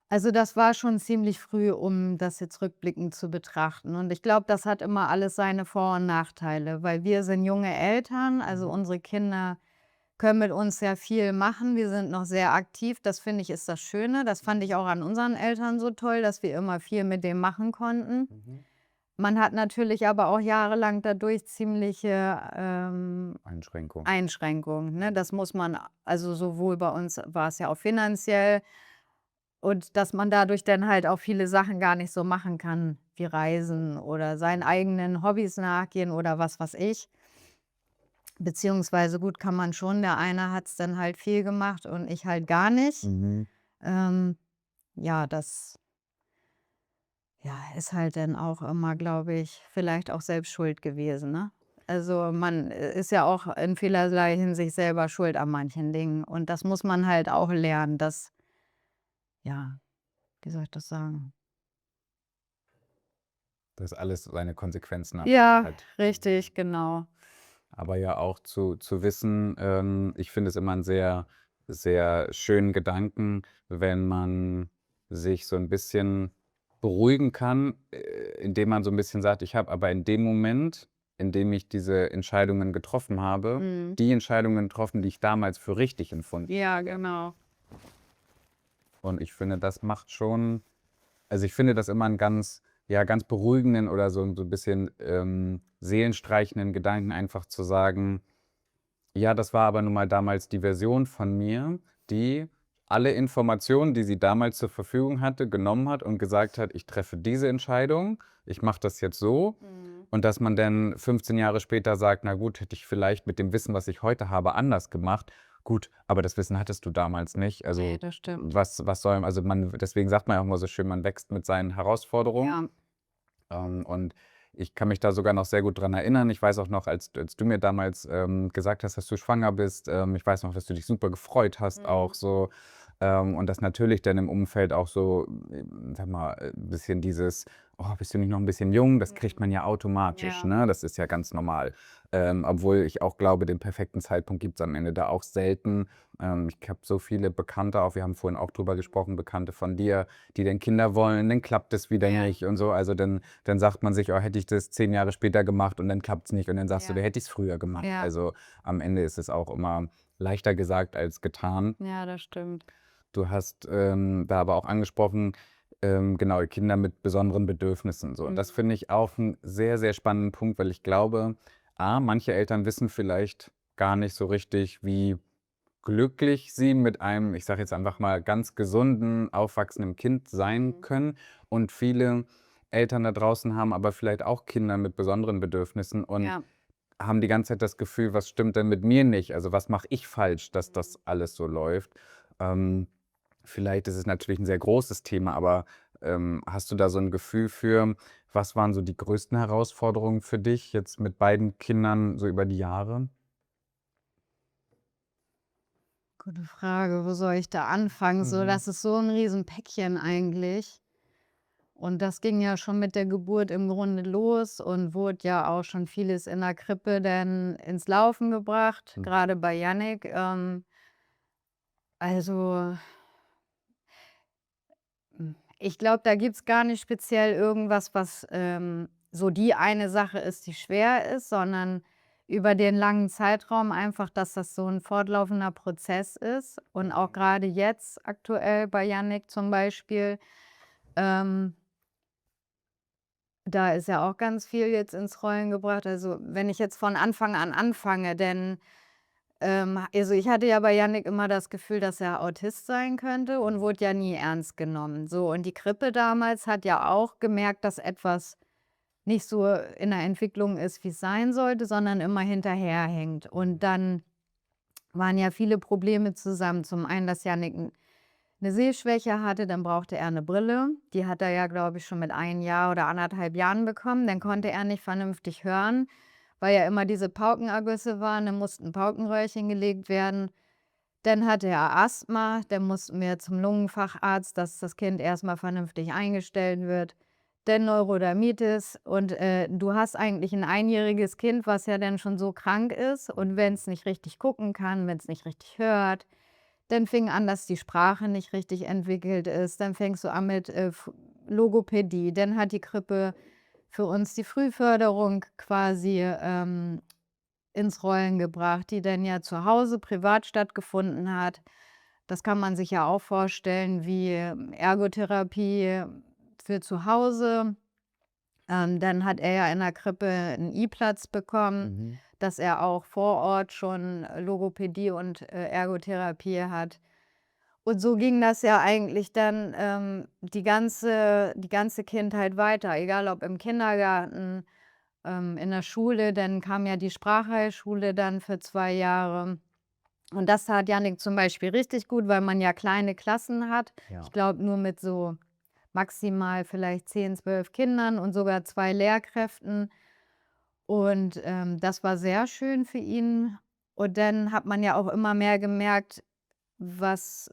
also, das war schon ziemlich früh, um das jetzt rückblickend zu betrachten. Und ich glaube, das hat immer alles seine Vor und Nachteile, weil wir sind junge Eltern, also, Mhm. unsere Kinder können mit uns sehr viel machen. Wir sind noch sehr aktiv. Das finde ich, ist das Schöne. Das fand ich auch an unseren Eltern so toll, dass wir immer viel mit dem machen konnten. Mhm. Man hat natürlich aber auch jahrelang dadurch ziemliche, Einschränkung. Einschränkungen, ne? Das muss man also sowohl bei uns war es ja auch finanziell und dass man dadurch dann halt auch viele Sachen gar nicht so machen kann, wie Reisen oder seinen eigenen Hobbys nachgehen oder was weiß ich. Beziehungsweise gut, kann man schon. Der eine hat's dann halt viel gemacht und ich halt gar nicht. Mhm. Ähm, ja, das, ja, ist halt dann auch immer, glaube ich, vielleicht auch selbst schuld gewesen, ne? Also, man, ist ja auch in vielerlei Hinsicht selber schuld an manchen Dingen und das muss man halt auch lernen, dass ja, wie soll ich das sagen? Dass alles seine Konsequenzen Ja, hat. richtig, genau. Aber ja auch zu wissen, ich finde es immer 'n sehr, sehr schönen Gedanken, wenn man sich so 'n bisschen beruhigen kann, indem man so 'n bisschen sagt: „Ich habe aber in dem Moment, in dem ich diese Entscheidungen getroffen habe, Mhm. die Entscheidungen getroffen, die ich damals für richtig empfunden Ja, habe.“ genau. Und ich finde, das macht schon, also, ich finde das immer 'n ganz, ja, ganz beruhigenden oder so 'n bisschen, seelenstreichenden Gedanken, einfach zu sagen: „Ja, das war aber nun mal damals die Version von mir, die alle Informationen, die sie damals zur Verfügung hatte, genommen hat und gesagt hat: ‚Ich treffe diese Entscheidung, ich mache das jetzt so.‘“ Mhm. Und dass man dann 15 Jahre später sagt: „Na gut, hätte ich vielleicht mit dem Wissen, was ich heute habe, anders gemacht.“ Gut, aber das Wissen hattest du damals nicht. Ne, Also, das stimmt. was soll, also, man, deswegen sagt man ja auch immer so schön, man wächst mit seinen Herausforderungen. Ja. Und ich kann mich da sogar noch sehr gut dran erinnern. Ich weiß auch noch, als du mir damals, gesagt hast, dass du schwanger bist, ich weiß noch, dass du dich super gefreut hast auch Mhm. so, und dass natürlich dann im Umfeld auch so, sage mal, 'n bisschen dieses: „Oh, bist du nicht noch ein bisschen jung?“ Das kriegt Mhm. man ja automatisch, Ja. ne? Das ist ja ganz normal. Obwohl ich auch glaube, den perfekten Zeitpunkt gibt's am Ende da auch selten. Ich habe so viele Bekannte auch, wir haben vorhin auch drüber gesprochen, Bekannte von dir, die dann Kinder wollen, dann klappt es wieder Ja. nicht und so. Also, dann sagt man sich: „Oh, hätte ich das 10 Jahre später gemacht“, und dann klappt's nicht und dann sagst du: Ja. „Wer hätte ich's früher gemacht?“ Ja. Also, am Ende ist es auch immer leichter gesagt als getan. Ja, das stimmt. Du hast, da aber auch angesprochen, genau, Kinder mit besonderen Bedürfnissen so. Und das Mhm. finde ich auch 'n sehr, sehr spannenden Punkt, weil ich glaube, manche Eltern wissen vielleicht gar nicht so richtig, wie glücklich sie mit einem, ich sage jetzt einfach mal, ganz gesunden, aufwachsenden Kind sein Mhm. können. Und viele Eltern da draußen haben aber vielleicht auch Kinder mit besonderen Bedürfnissen und Ja. haben die ganze Zeit das Gefühl: „Was stimmt denn mit mir nicht? Also, was mache ich falsch, dass Mhm. das alles so läuft?“ Ähm, Vielleicht ist es natürlich ein sehr großes Thema, aber, hast du da so ein Gefühl für, was waren so die größten Herausforderungen für dich jetzt mit beiden Kindern so über die Jahre? Gute Frage, wo soll ich da anfangen? So, Mhm. das ist so 'n Riesenpäckchen eigentlich. Und das ging ja schon mit der Geburt im Grunde los und wurde ja auch schon vieles in der Krippe dann ins Laufen gebracht, Mhm. grade bei Jannik. Also, ich glaube, da gibt's gar nicht speziell irgendwas, was, so die eine Sache ist, die schwer ist, sondern über den langen Zeitraum einfach, dass das so 'n fortlaufender Prozess ist und auch grade jetzt aktuell bei Jannik zum Beispiel, ähm Da ist ja auch ganz viel jetzt ins Rollen gebracht. Also, wenn ich jetzt von Anfang an anfange, denn, also, ich hatte ja bei Jannik immer das Gefühl, dass er Autist sein könnte und wurde ja nie ernst genommen. So, und die Krippe damals hat ja auch gemerkt, dass etwas nicht so in der Entwicklung ist, wie es sein sollte, sondern immer hinterherhängt. Und dann waren ja viele Probleme zusammen. Zum einen, dass Jannik 'ne Sehschwäche hatte, dann brauchte er 'ne Brille. Die hat er ja, glaube ich, schon mit 1 Jahr oder 1,5 Jahren bekommen. Dann konnte er nicht vernünftig hören, weil ja immer diese Paukenergüsse waren. Dann mussten Paukenröhrchen gelegt werden. Dann hatte er Asthma, dann mussten wir zum Lungenfacharzt, dass das Kind erst mal vernünftig eingestellt wird. Dann Neurodermitis und, du hast eigentlich 'n einjähriges Kind, was ja dann schon so krank ist und wenn's nicht richtig gucken kann, wenn's nicht richtig hört. Dann fing an, dass die Sprache nicht richtig entwickelt ist. Dann fängst du an mit, F Logopädie. Dann hat die Krippe für uns die Frühförderung quasi, ins Rollen gebracht, die dann ja zu Hause privat stattgefunden hat. Das kann man sich ja auch vorstellen wie Ergotherapie für zu Hause. Dann hat er ja in der Krippe 'n I-Platz bekommen, Mhm. dass er auch vor Ort schon Logopädie und, Ergotherapie hat. Und so ging das ja eigentlich dann, die ganze Kindheit weiter, egal ob im Kindergarten, in der Schule, dann kam ja die Sprachheilschule dann für 2 Jahre. Und das tat Jannik zum Beispiel richtig gut, weil man ja kleine Klassen hat. Ja. Ich glaube, nur mit so maximal vielleicht 10, 12 Kindern und sogar 2 Lehrkräften. Und, das war sehr schön für ihn. Und dann hat man ja auch immer mehr gemerkt, was,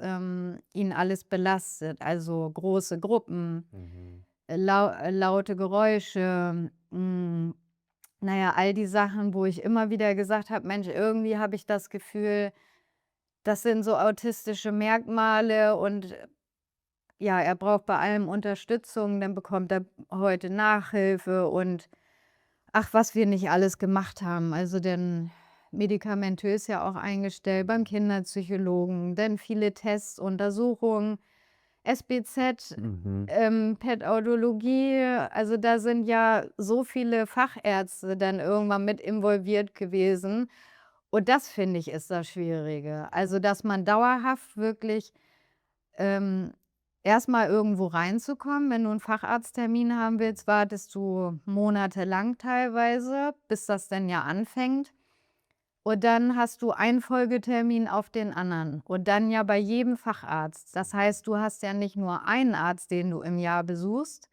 ihn alles belastet. Also, große Gruppen, Mhm. laute Geräusche, na ja, all die Sachen, wo ich immer wieder gesagt habe: „Mensch, irgendwie habe ich das Gefühl, das sind so autistische Merkmale und ja, er braucht bei allem Unterstützung, dann bekommt er heute Nachhilfe und ach, was wir nicht alles gemacht haben. Also, dann medikamentös ja auch eingestellt beim Kinderpsychologen, dann viele Tests, Untersuchungen, SBZ, Mhm. Pädaudiologie. Also, da sind ja so viele Fachärzte dann irgendwann mit involviert gewesen. Und das finde ich, ist das Schwierige. Also, dass man dauerhaft wirklich ähm, erst irgendwo reinzukommen. Wenn du 'n Facharzttermin haben willst, wartest du monatelang teilweise, bis das denn ja anfängt. Und dann hast du einen Folgetermin auf den anderen und dann ja bei jedem Facharzt. Das heißt, du hast ja nicht nur einen Arzt, den du im Jahr besuchst,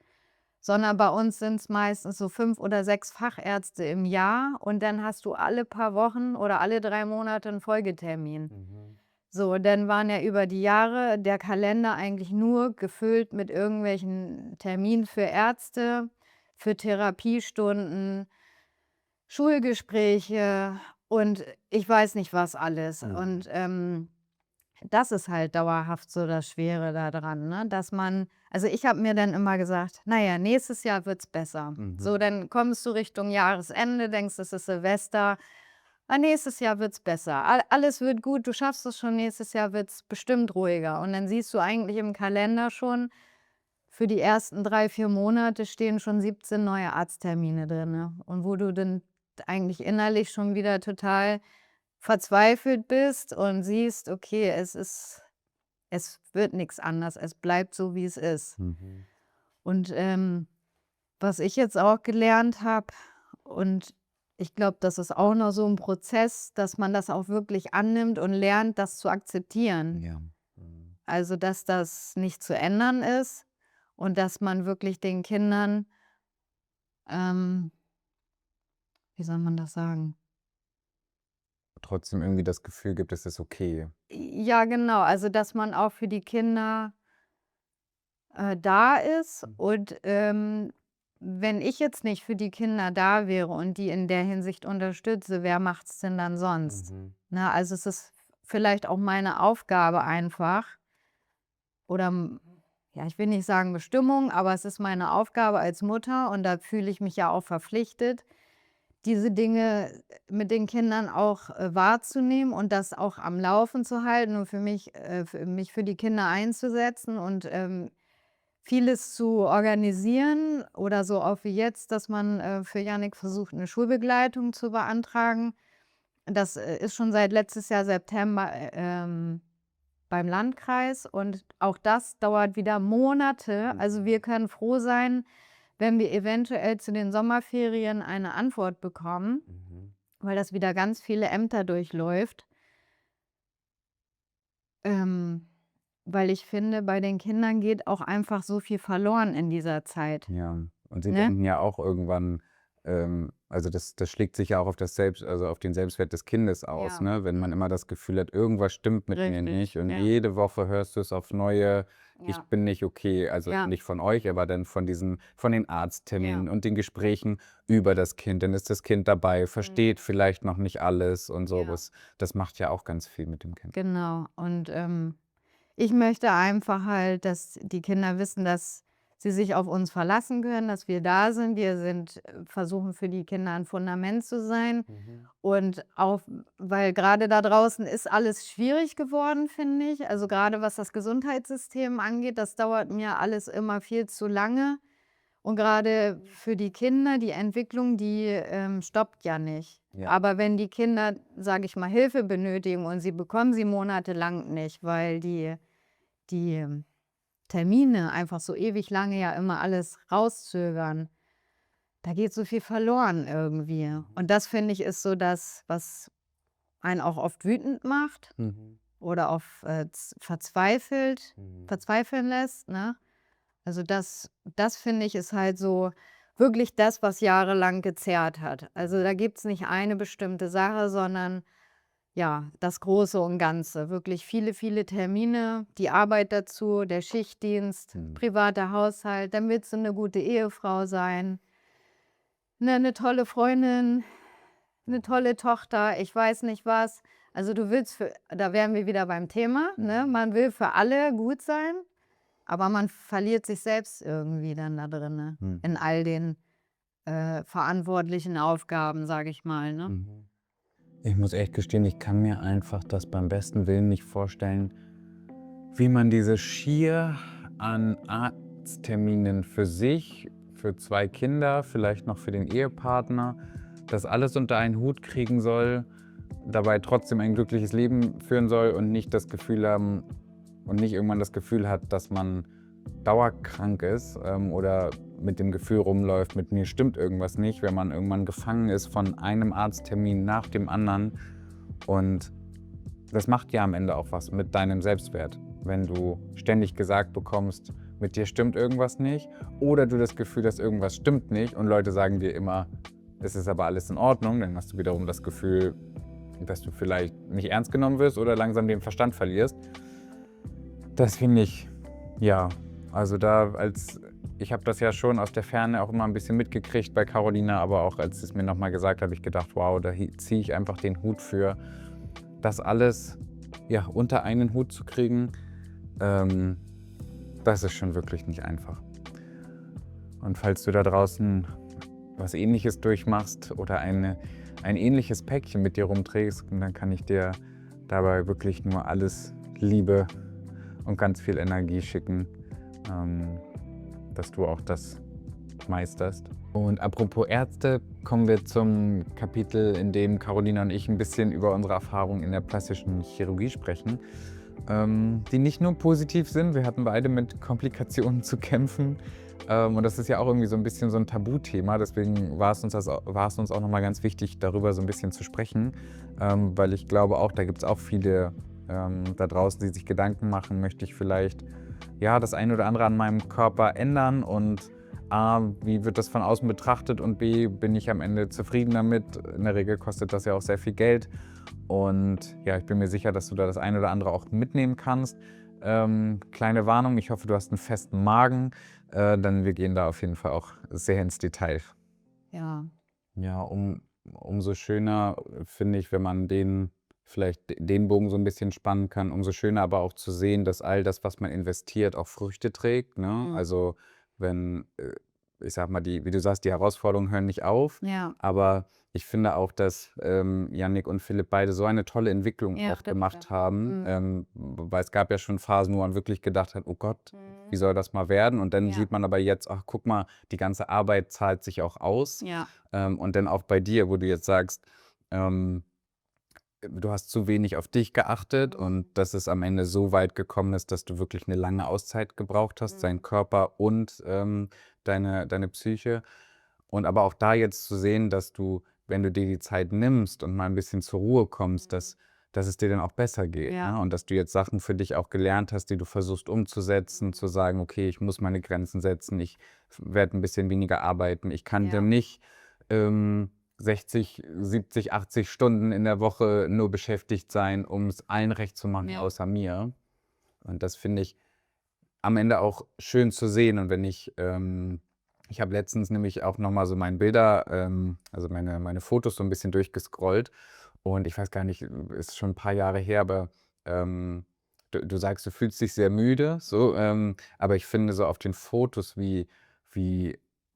sondern bei uns sind's meistens so 5 oder 6 Fachärzte im Jahr und dann hast du alle paar Wochen oder alle 3 Monate 'n Folgetermin. Mhm. So, dann waren ja über die Jahre der Kalender eigentlich nur gefüllt mit irgendwelchen Terminen für Ärzte, für Therapiestunden, Schulgespräche und ich weiß nicht was alles. Mhm. Und, das ist halt dauerhaft so das Schwere da dran, ne? Dass man also, ich habe mir dann immer gesagt: „Na ja, nächstes Jahr wird's besser.“ Mhm. So, dann kommst du Richtung Jahresende, denkst, es ist Silvester. Nächstes Jahr wird's besser. Alles wird gut, du schaffst es schon, nächstes Jahr wird's bestimmt ruhiger.“ Und dann siehst du eigentlich im Kalender schon, für die ersten 3, 4 Monate stehen schon 17 neue Arzttermine drinne. Und wo du dann eigentlich innerlich schon wieder total verzweifelt bist und siehst, okay, es wird nichts anders. Es bleibt so, wie es ist. Mhm. Und, was ich jetzt auch gelernt habe und ich glaube, das ist auch noch so ein Prozess, dass man das auch wirklich annimmt und lernt, das zu akzeptieren. Ja. Mhm. Also, dass das nicht zu ändern ist und dass man wirklich den Kindern, ähm wie soll man das sagen? Trotzdem irgendwie das Gefühl gibt, es ist okay. Ja, genau, also, dass man auch für die Kinder, da ist Mhm. und, wenn ich jetzt nicht für die Kinder da wäre und die in der Hinsicht unterstütze, wer macht's denn dann sonst? Mhm. Ne, also, es ist vielleicht auch meine Aufgabe einfach oder, ja, ich will nicht sagen Bestimmung, aber es ist meine Aufgabe als Mutter und da fühle ich mich ja auch verpflichtet, diese Dinge mit den Kindern auch, wahrzunehmen und das auch am Laufen zu halten und für mich für die Kinder einzusetzen und, vieles zu organisieren oder so auch wie jetzt, dass man für Jannik versucht, eine Schulbegleitung zu beantragen. Das ist schon seit letztes Jahr September beim Landkreis und auch das dauert wieder Monate. Also wir können froh sein, wenn wir eventuell zu den Sommerferien eine Antwort bekommen, weil das wieder ganz viele Ämter durchläuft. Weil ich finde, bei den Kindern geht auch einfach so viel verloren in dieser Zeit, Ja, und sie ne? denken ja auch irgendwann, also das schlägt sich ja auch auf also auf den Selbstwert des Kindes aus, Ja, ne? Wenn man immer das Gefühl hat, irgendwas stimmt mit mir richtig, nicht und ja, jede Woche hörst du es auf neue: „Ich ja, bin nicht okay." Also ja, nicht von euch, aber dann von den ja. Arztterminen und den Gesprächen über das Kind. Dann ist das Kind dabei, Mhm. versteht vielleicht noch nicht alles und so. Ja, Das macht ja auch ganz viel mit dem Kind. genau. Und ich möchte einfach halt, dass die Kinder wissen, dass sie sich auf uns verlassen können, dass wir da sind. Wir sind versuchen für die Kinder ein Fundament zu sein. Und auch, weil gerade da draußen ist alles schwierig geworden, finde ich. Also gerade was das Gesundheitssystem angeht, das dauert mir alles immer viel zu lange. Und gerade für die Kinder, die Entwicklung, die stoppt ja nicht. Ja. Aber wenn die Kinder, sage ich mal, Hilfe benötigen und sie bekommen sie monatelang nicht, weil die Termine einfach so ewig lange ja immer alles rauszögern, da geht so viel verloren irgendwie. Und das, finde ich, ist so das, was einen auch oft wütend macht oder auch verzweifeln lässt, ne? Also das finde ich, ist halt so wirklich das, was jahrelang gezerrt hat. Also da gibt's nicht eine bestimmte Sache, sondern ja, das Große und Ganze. Wirklich viele, viele Termine, die Arbeit dazu, der Schichtdienst, privater Haushalt, dann willst du 'ne gute Ehefrau sein, 'ne tolle Freundin, 'ne tolle Tochter, ich weiß nicht was. Also du willst da wären wir wieder beim Thema, ne? Man will für alle gut sein. Aber man verliert sich selbst irgendwie dann da drinne, in all den verantwortlichen Aufgaben, sage ich mal, ne? Ich muss echt gestehen, ich kann mir einfach das beim besten Willen nicht vorstellen, wie man diese Schier an Arztterminen für sich, für 2 Kinder, vielleicht noch für den Ehepartner, das alles unter einen Hut kriegen soll, dabei trotzdem ein glückliches Leben führen soll und nicht das Gefühl haben und nicht irgendwann das Gefühl hat, dass man dauerkrank ist, oder mit dem Gefühl rumläuft, mit mir stimmt irgendwas nicht, wenn man irgendwann gefangen ist von einem Arzttermin nach dem anderen. Und das macht ja am Ende auch was mit deinem Selbstwert, wenn du ständig gesagt bekommst, mit dir stimmt irgendwas nicht, oder du das Gefühl hast, irgendwas stimmt nicht und Leute sagen dir immer, es ist aber alles in Ordnung, dann hast du wiederum das Gefühl, dass du vielleicht nicht ernst genommen wirst oder langsam den Verstand verlierst. Das finde ich, ja, also ich habe das ja schon aus der Ferne auch immer ein bisschen mitgekriegt bei Carolina, aber auch als sie es mir nochmal gesagt hat, habe ich gedacht, wow, da ziehe ich einfach den Hut für, das alles ja, unter einen Hut zu kriegen. Das ist schon wirklich nicht einfach. Und falls du da draußen was Ähnliches durchmachst oder ein ähnliches Päckchen mit dir rumträgst, dann kann ich dir dabei wirklich nur alles Liebe und ganz viel Energie schicken, dass du auch das meisterst. Und apropos Ärzte, kommen wir zum Kapitel, in dem Carolina und ich ein bisschen über unsere Erfahrungen in der plastischen Chirurgie sprechen, die nicht nur positiv sind. Wir hatten beide mit Komplikationen zu kämpfen. Und das ist ja auch irgendwie so ein bisschen so ein Tabuthema. Deswegen war es uns auch nochmal ganz wichtig, darüber so ein bisschen zu sprechen. Weil ich glaube auch, da gibt es auch viele da draußen, die sich Gedanken machen, möchte ich vielleicht ja, das eine oder andere an meinem Körper ändern und A, wie wird das von außen betrachtet und B, bin ich am Ende zufrieden damit. In der Regel kostet das ja auch sehr viel Geld und ja, ich bin mir sicher, dass du da das eine oder andere auch mitnehmen kannst. Kleine Warnung, ich hoffe, du hast einen festen Magen, denn wir gehen da auf jeden Fall auch sehr ins Detail. Ja. Ja, umso schöner finde ich, wenn man vielleicht den Bogen so ein bisschen spannen kann, umso schöner aber auch zu sehen, dass all das, was man investiert, auch Früchte trägt, ne? Mhm. Also, wenn, ich sage mal, wie du sagst, die Herausforderungen hören nicht auf, Ja, aber ich finde auch, dass, Jannik und Philipp beide so eine tolle Entwicklung ja, auch das gemacht stimmt. haben, Mhm. weil es gab ja schon Phasen, wo man wirklich gedacht hat: „Oh Gott, wie soll das mal werden? Und dann Ja. sieht man aber jetzt, ach guck mal, die ganze Arbeit zahlt sich auch aus. Ja. Und dann auch bei dir, wo du jetzt sagst, ähm, du hast zu wenig auf dich geachtet und dass es am Ende so weit gekommen ist, dass du wirklich eine lange Auszeit gebraucht hast, dein Körper und deine Psyche. Und aber auch da jetzt zu sehen, dass du, wenn du dir die Zeit nimmst und mal ein bisschen zur Ruhe kommst, dass es dir dann auch besser geht. Ja. Ne? Und dass du jetzt Sachen für dich auch gelernt hast, die du versuchst umzusetzen, zu sagen, okay, ich muss meine Grenzen setzen, ich werde ein bisschen weniger arbeiten, ich kann Ja. dann nicht 60, 70, 80 Stunden in der Woche nur beschäftigt sein, um es allen recht zu machen, Ja. außer mir. Und das finde ich am Ende auch schön zu sehen. Und wenn ich habe letztens nämlich auch noch mal so meine Bilder, also meine Fotos so ein bisschen durchgescrollt und ich weiß gar nicht, ist schon ein paar Jahre her, aber, du sagst, du fühlst dich sehr müde, so, aber ich finde so auf den Fotos, wie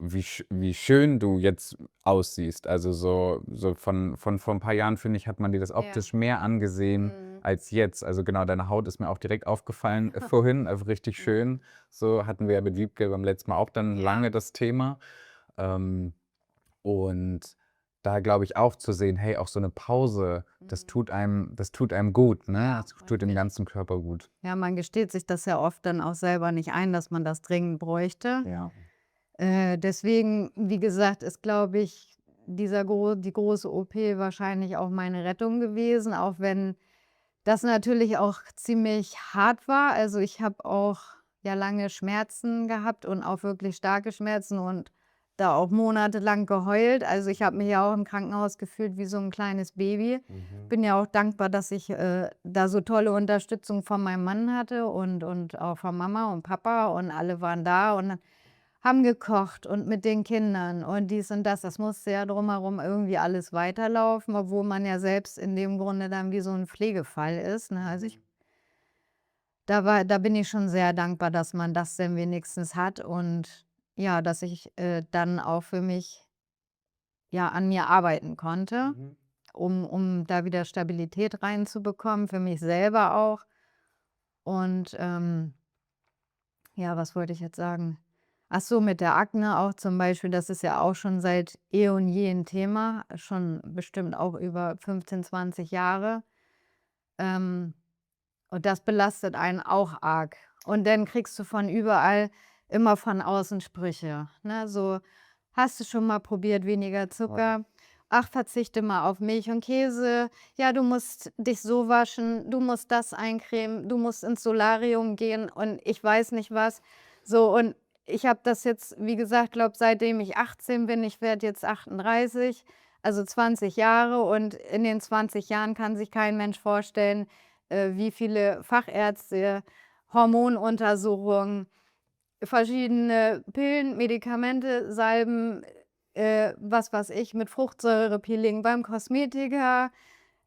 wie schön du jetzt aussiehst. Also, so von vor ein paar Jahren, finde ich, hat man dir das Ja. optisch mehr angesehen als jetzt. Also, genau, deine Haut ist mir auch direkt aufgefallen, vorhin, also richtig schön. So hatten wir ja mit Wiebke beim letzten Mal auch dann Ja. lange das Thema. Ähm, und da glaube ich auch zu sehen, hey, auch so eine Pause, das tut einem gut, ne? Ja, Das tut dem richtig. ganzen Körper gut. Ja, man gesteht sich das ja oft dann auch selber nicht ein, dass man das dringend bräuchte. Ja. Deswegen, wie gesagt, ist, glaube ich, die große OP wahrscheinlich auch meine Rettung gewesen, auch wenn das natürlich auch ziemlich hart war. Also, ich habe auch ja lange Schmerzen gehabt und auch wirklich starke Schmerzen und da auch monatelang geheult. Also, ich habe mich ja auch im Krankenhaus gefühlt wie so ein kleines Baby. Bin ja auch dankbar, dass ich, da so tolle Unterstützung von meinem Mann hatte und auch von Mama und Papa und alle waren da und haben gekocht und mit den Kindern und dies und das. Das musste ja drumherum irgendwie alles weiterlaufen, obwohl man ja selbst in dem Grunde dann wie so 'n Pflegefall ist, ne? Also, da bin ich schon sehr dankbar, dass man das denn wenigstens hat und ja, dass ich, dann auch für mich, ja, an mir arbeiten konnte, um da wieder Stabilität reinzubekommen, für mich selber auch. Und, ja, was wollte ich jetzt sagen? Ach so, mit der Akne auch zum Beispiel, das ist ja auch schon seit eh und je 'n Thema, schon bestimmt auch über 15, 20 Jahre. Ähm, und das belastet einen auch arg. Und dann kriegst du von überall immer von außen Sprüche, ne? So: „Hast du schon mal probiert, weniger Zucker? Ach, verzichte mal auf Milch und Käse. Ja, du musst dich so waschen, du musst das eincremen, du musst ins Solarium gehen“ und ich weiß nicht was. So, und ich habe das jetzt, wie gesagt, glaube, seitdem ich 18 bin, ich werde jetzt 38, also 20 Jahre und in den 20 Jahren kann sich kein Mensch vorstellen, wie viele Fachärzte, Hormonuntersuchungen, verschiedene Pillen, Medikamente, Salben, was weiß ich, mit Fruchtsäurepeeling beim Kosmetiker,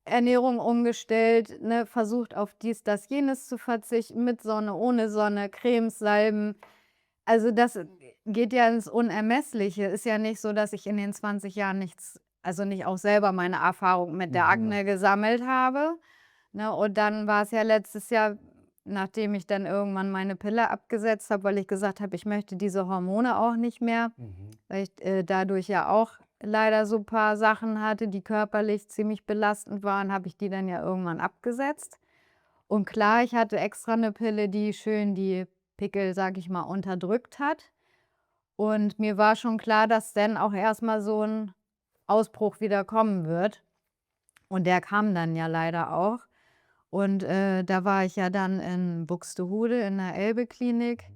Ernährung umgestellt, ne, versucht auf dies, das, jenes zu verzichten, mit Sonne, ohne Sonne, Cremes, Salben. Also, das geht ja ins Unermessliche. Ist ja nicht so, dass ich in den 20 Jahren nicht auch selber meine Erfahrung mit der Akne gesammelt habe, ne? Und dann war es ja letztes Jahr, nachdem ich dann irgendwann meine Pille abgesetzt habe, weil ich gesagt habe, ich möchte diese Hormone auch nicht mehr, weil ich, dadurch ja auch leider so ein paar Sachen hatte, die körperlich ziemlich belastend waren, habe ich die dann ja irgendwann abgesetzt. Und klar, ich hatte extra eine Pille, die schön die Pickel, sage ich mal, unterdrückt hat. Und mir war schon klar, dass dann auch erst mal so 'n Ausbruch wieder kommen wird. Und der kam dann ja leider auch. Und, da war ich ja dann in Buxtehude in der Elbe-Klinik.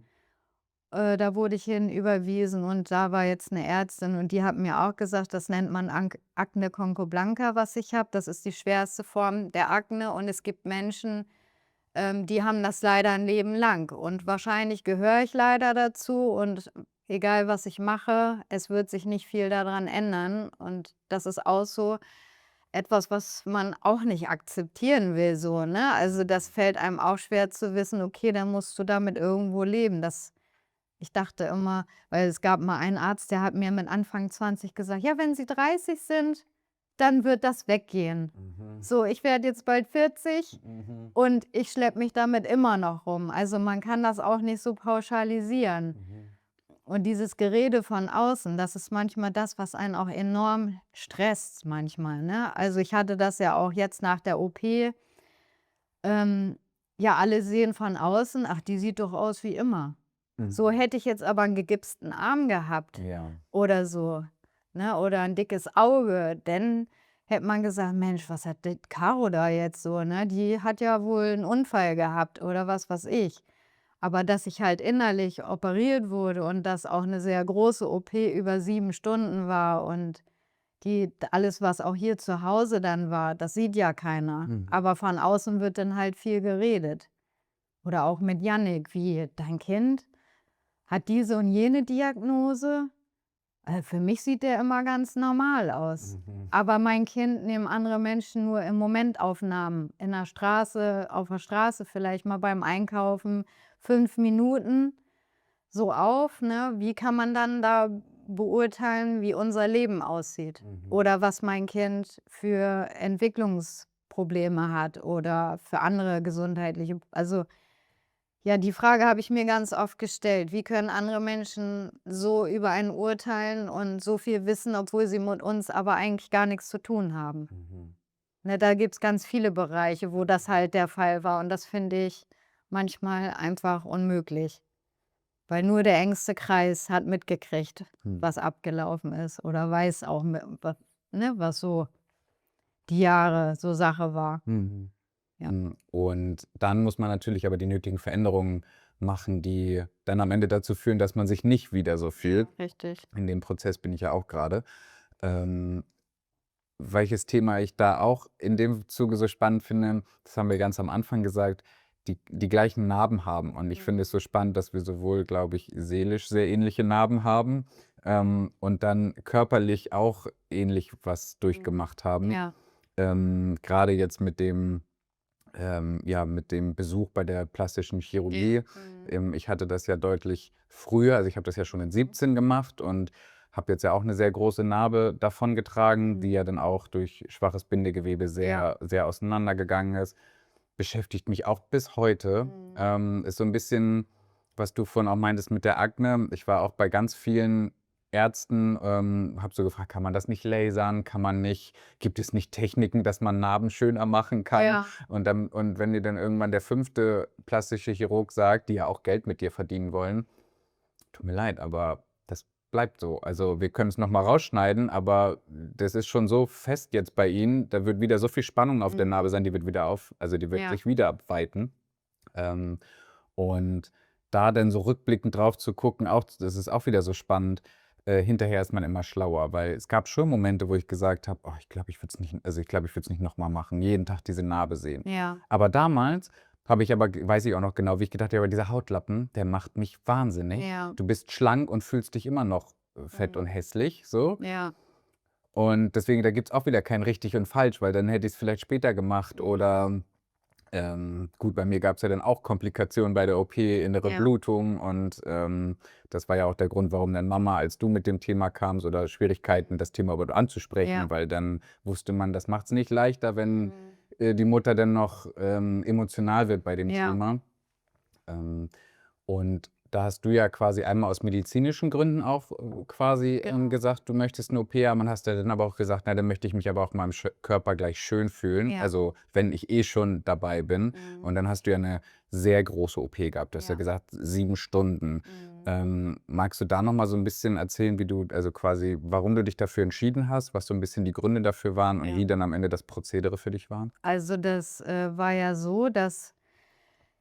Da wurde ich hin überwiesen und da war jetzt 'ne Ärztin und die hat mir auch gesagt, das nennt man Akne concoblanca, was ich habe. Das ist die schwerste Form der Akne und es gibt Menschen, die haben das leider 'n Leben lang und wahrscheinlich gehöre ich leider dazu und egal, was ich mache, es wird sich nicht viel daran ändern und das ist auch so etwas, was man auch nicht akzeptieren will so, ne? Also, das fällt einem auch schwer zu wissen: „Okay, dann musst du damit irgendwo leben.“ Das Ich dachte immer, weil es gab mal einen Arzt, der hat mir mit Anfang 20 gesagt: „Ja, wenn Sie 30 sind, dann wird das weggehen. So, ich werde jetzt bald 40 und ich schleppe mich damit immer noch rum. Also man kann das auch nicht so pauschalisieren. Und dieses Gerede von außen, das ist manchmal das, was einen auch enorm stresst manchmal, ne? Also ich hatte das ja auch jetzt nach der OP. Ja, alle sehen von außen: „Ach, die sieht doch aus wie immer.“ So, hätte ich jetzt aber 'n gegipsten Arm gehabt Ja. oder so, ne, oder 'n dickes Auge, dann hätte man gesagt: „Mensch, was hat die Caro da jetzt so, ne? Die hat ja wohl 'n Unfall gehabt“ oder was weiß ich. Aber dass ich halt innerlich operiert wurde und das auch 'ne sehr große OP über 7 Stunden war und die alles, was auch hier zu Hause dann war, das sieht ja keiner. Aber von außen wird dann halt viel geredet. Oder auch mit Jannik, wie: „Dein Kind hat diese und jene Diagnose. Für mich sieht der immer ganz normal aus.“ Aber mein Kind nehmen andere Menschen nur in Momentaufnahmen in der Straße auf der Straße vielleicht mal beim Einkaufen 5 Minuten so auf, ne? Wie kann man dann da beurteilen, wie unser Leben aussieht? Oder was mein Kind für Entwicklungsprobleme hat oder für andere gesundheitliche also, ja, die Frage habe ich mir ganz oft gestellt. Wie können andere Menschen so über einen urteilen und so viel wissen, obwohl sie mit uns aber eigentlich gar nichts zu tun haben? Ne, da gibt's ganz viele Bereiche, wo das halt der Fall war und das finde ich manchmal einfach unmöglich. Weil nur der engste Kreis hat mitgekriegt, was abgelaufen ist oder weiß auch, ne, was so die Jahre so Sache war. Ja. Und dann muss man natürlich aber die nötigen Veränderungen machen, die dann am Ende dazu führen, dass man sich nicht wieder so fühlt. Richtig. In dem Prozess bin ich ja auch gerade. Ähm, welches Thema ich da auch in dem Zuge so spannend finde, das haben wir ganz am Anfang gesagt, die gleichen Narben haben. Und ich finde es so spannend, dass wir sowohl, glaube ich, seelisch sehr ähnliche Narben haben, und dann körperlich auch ähnlich was durchgemacht haben. Ja. Grade jetzt mit dem ja, mit dem Besuch bei der plastischen Chirurgie. Ich hatte das ja deutlich früher, also ich habe das ja schon in 17 gemacht und habe jetzt ja auch eine sehr große Narbe davongetragen, die ja dann auch durch schwaches Bindegewebe Ja. sehr auseinandergegangen ist. Beschäftigt mich auch bis heute. Ist so ein bisschen, was du vorhin auch meintest mit der Akne. Ich war auch bei ganz vielen Ärzten, habe so gefragt: „Kann man das nicht lasern? Kann man nicht gibt es nicht Techniken, dass man Narben schöner machen kann?“ Ja. Und wenn dir dann irgendwann der 5. plastische Chirurg sagt, die ja auch Geld mit dir verdienen wollen: „Tut mir leid, aber das bleibt so. Also, wir können es noch mal rausschneiden, aber das ist schon so fest jetzt bei Ihnen, da wird wieder so viel Spannung auf der Narbe sein, die wird wieder die wird Ja. sich wieder abweiten.“ Ähm, und da dann so rückblickend drauf zu gucken, auch das ist auch wieder so spannend. Hinterher ist man immer schlauer, weil es gab schon Momente, wo ich gesagt habe: „Oh, ich glaube, ich würde es nicht ich glaube, ich würde es nicht noch mal machen, jeden Tag diese Narbe sehen.“ Ja. Aber damals habe ich aber weiß ich auch noch genau, wie ich gedacht habe: „Aber dieser Hautlappen, der macht mich wahnsinnig. Ja. Du bist schlank und fühlst dich immer noch, fett und hässlich“, so. Ja. Und deswegen, da gibt's auch wieder kein richtig und falsch, weil dann hätte ich's vielleicht später gemacht oder gut, bei mir gab's ja dann auch Komplikationen bei der OP, innere Ja. Blutung und, das war ja auch der Grund, warum dann Mama, als du mit dem Thema kamst oder Schwierigkeiten, das Thema überhaupt anzusprechen, Ja. weil dann wusste man, das macht's nicht leichter, wenn, die Mutter dann noch, emotional wird bei dem Ja. Thema. Ähm, und da hast du ja quasi einmal aus medizinischen Gründen auch, quasi, Genau. gesagt, du möchtest 'ne OP haben und hast ja dann aber auch gesagt: „Na, dann möchte ich mich aber auch in meinem Körper gleich schön fühlen, Ja. also, wenn ich eh schon dabei bin.“ Und dann hast du ja 'ne sehr große OP gehabt. Du hast ja Ja. gesagt, 7 Stunden. Magst du da noch mal so 'n bisschen erzählen, wie du also, quasi warum du dich dafür entschieden hast, was so 'n bisschen die Gründe dafür waren und Ja. wie dann am Ende das Prozedere für dich war? Also, das, war ja so, dass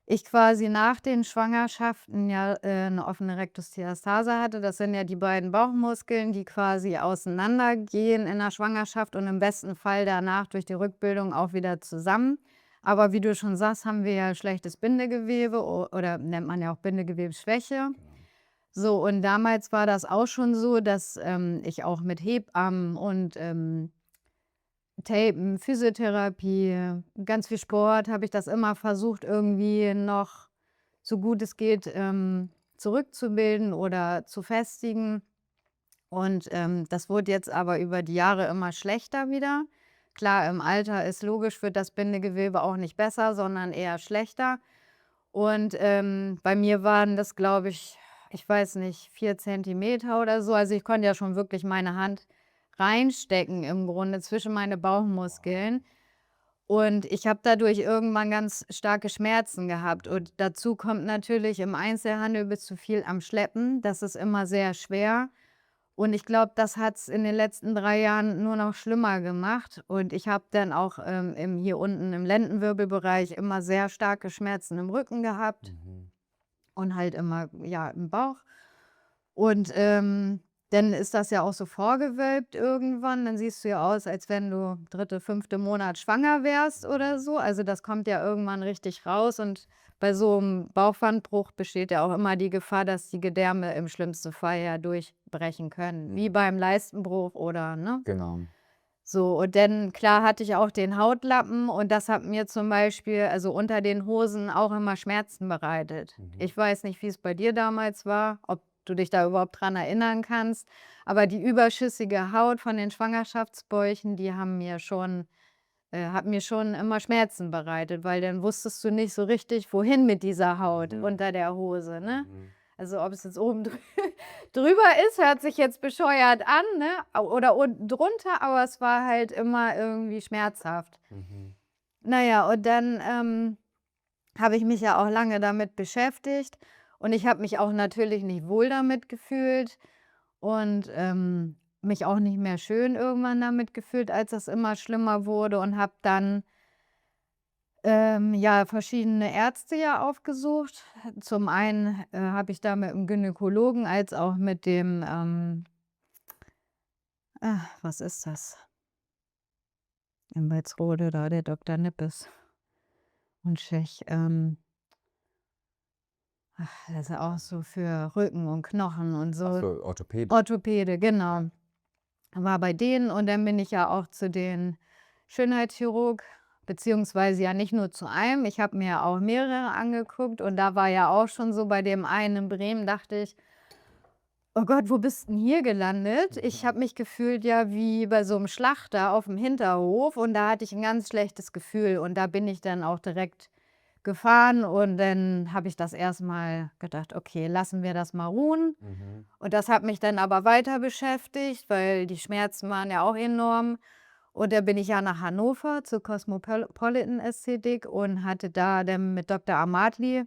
ich quasi nach den Schwangerschaften ja, 'ne offene Rektusdiastase hatte. Das sind ja die beiden Bauchmuskeln, die quasi auseinandergehen in der Schwangerschaft und im besten Fall danach durch die Rückbildung auch wieder zusammen. Aber wie du schon sagst, haben wir ja schlechtes Bindegewebe oder nennt man ja auch Bindegewebsschwäche. So, und damals war das auch schon so, dass, ich auch mit Hebammen und, Tapen, Physiotherapie, ganz viel Sport habe ich das immer versucht, irgendwie noch so gut es geht, zurückzubilden oder zu festigen. Und das wurde jetzt aber über die Jahre immer schlechter wieder. Klar, im Alter ist logisch, wird das Bindegewebe auch nicht besser, sondern eher schlechter. Und bei mir waren das, glaube ich weiß nicht, 4 cm oder so. Also ich konnte ja schon wirklich meine Hand reinstecken im Grunde zwischen meine Bauchmuskeln. Und ich habe dadurch irgendwann ganz starke Schmerzen gehabt. Und dazu kommt natürlich, im Einzelhandel bist du viel am Schleppen. Das ist immer sehr schwer. Und ich glaube, das hat es in den letzten 3 Jahren nur noch schlimmer gemacht. Und ich habe dann auch hier unten im Lendenwirbelbereich immer sehr starke Schmerzen im Rücken gehabt und halt immer, ja, im Bauch. Und dann ist das ja auch so vorgewölbt irgendwann. Dann siehst du ja aus, als wenn du 3., 5. Monat schwanger wärst oder so. Also das kommt ja irgendwann richtig raus. Und bei so einem Bauchwandbruch besteht ja auch immer die Gefahr, dass die Gedärme im schlimmsten Fall ja durchbrechen können, wie beim Leistenbruch oder, ne? Genau. So, und dann, klar, hatte ich auch den Hautlappen und das hat mir zum Beispiel, also unter den Hosen, auch immer Schmerzen bereitet. Ich weiß nicht, wie es bei dir damals war, ob du dich da überhaupt dran erinnern kannst, aber die überschüssige Haut von den Schwangerschaftsbäuchen, die hat mir schon immer Schmerzen bereitet, weil dann wusstest du nicht so richtig, wohin mit dieser Haut unter der Hose, ne? Also, ob es jetzt oben drüber ist, hört sich jetzt bescheuert an, ne? Oder unten drunter, aber es war halt immer irgendwie schmerzhaft. Na ja, und dann habe ich mich ja auch lange damit beschäftigt und ich habe mich auch natürlich nicht wohl damit gefühlt und mich auch nicht mehr schön irgendwann damit gefühlt, als das immer schlimmer wurde, und habe dann ja, verschiedene Ärzte ja aufgesucht. Zum einen habe ich da mit dem Gynäkologen als auch mit dem was ist das? In Walsrode da, der Dr. Nippes und Schech. Das ist ja auch so für Rücken und Knochen und Ach so. so, Orthopäde. Orthopäde, genau. War bei denen und dann bin ich ja auch zu den Schönheitschirurg, beziehungsweise ja nicht nur zu einem. Ich habe mir ja auch mehrere angeguckt und da war ja auch schon so bei dem einen in Bremen, dachte ich: „Oh Gott, wo bist 'n hier gelandet?“ Ich habe mich gefühlt ja wie bei so 'nem Schlachter auf'm Hinterhof und da hatte ich 'n ganz schlechtes Gefühl und da bin ich dann auch direkt gefahren und dann habe ich das erst mal gedacht: „Okay, lassen wir das mal ruhen.“ Und das hat mich dann aber weiter beschäftigt, weil die Schmerzen waren ja auch enorm. Und da bin ich ja nach Hannover zur Cosmopolitan Ästhetik und hatte da dann mit Dr. Amatli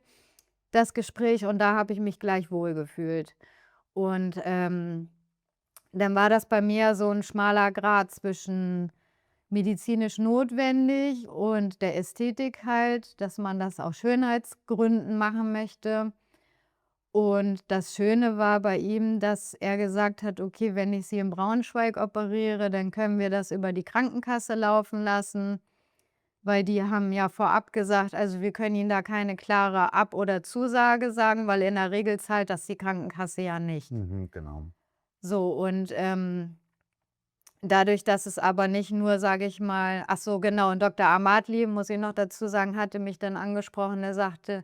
das Gespräch und da habe ich mich gleich wohlgefühlt. Und dann war das bei mir so 'n schmaler Grat zwischen medizinisch notwendig und der Ästhetik halt, dass man das aus Schönheitsgründen machen möchte. Und das Schöne war bei ihm, dass er gesagt hat: „Okay, wenn ich Sie in Braunschweig operiere, dann können wir das über die Krankenkasse laufen lassen“, weil die haben ja vorab gesagt: „Also, wir können Ihnen da keine klare Ab oder Zusage sagen, weil in der Regel zahlt das die Krankenkasse ja nicht.“ Genau. So und dadurch, dass es aber nicht nur, sage ich mal, ach so, genau, und Dr. Amatli, muss ich noch dazu sagen, hatte mich dann angesprochen. Er sagte: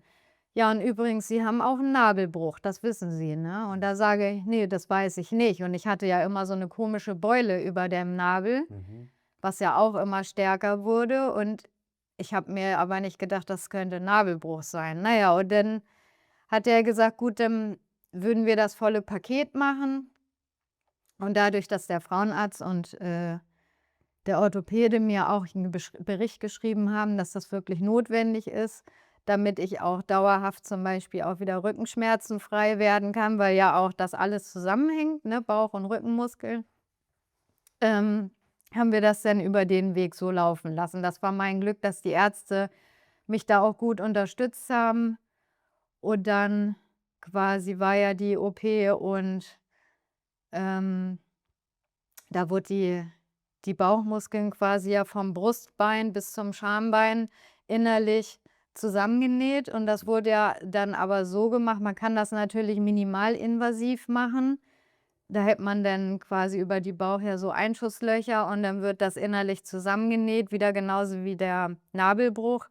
„Ja, und übrigens, Sie haben auch 'n Nabelbruch, das wissen Sie, ne?“ Und da sage ich: „Ne, das weiß ich nicht.“ Und ich hatte ja immer so 'ne komische Beule über dem Nabel, was ja auch immer stärker wurde. Und ich habe mir aber nicht gedacht, das könnte Nabelbruch sein. Na ja, und dann hat er gesagt: „Gut, dann würden wir das volle Paket machen.“ Und dadurch, dass der Frauenarzt und der Orthopäde mir auch 'n Bericht geschrieben haben, dass das wirklich notwendig ist, damit ich auch dauerhaft zum Beispiel auch wieder rückenschmerzenfrei werden kann, weil ja auch das alles zusammenhängt, ne, Bauch und Rückenmuskeln, haben wir das dann über den Weg so laufen lassen. Das war mein Glück, dass die Ärzte mich da auch gut unterstützt haben. Und dann quasi war ja die OP und ähm da wurde die Bauchmuskeln quasi ja vom Brustbein bis zum Schambein innerlich zusammengenäht und das wurde ja dann aber so gemacht, man kann das natürlich minimalinvasiv machen. Da hätte man dann quasi über die Bauch her so Einschusslöcher und dann wird das innerlich zusammengenäht, wieder genauso wie der Nabelbruch.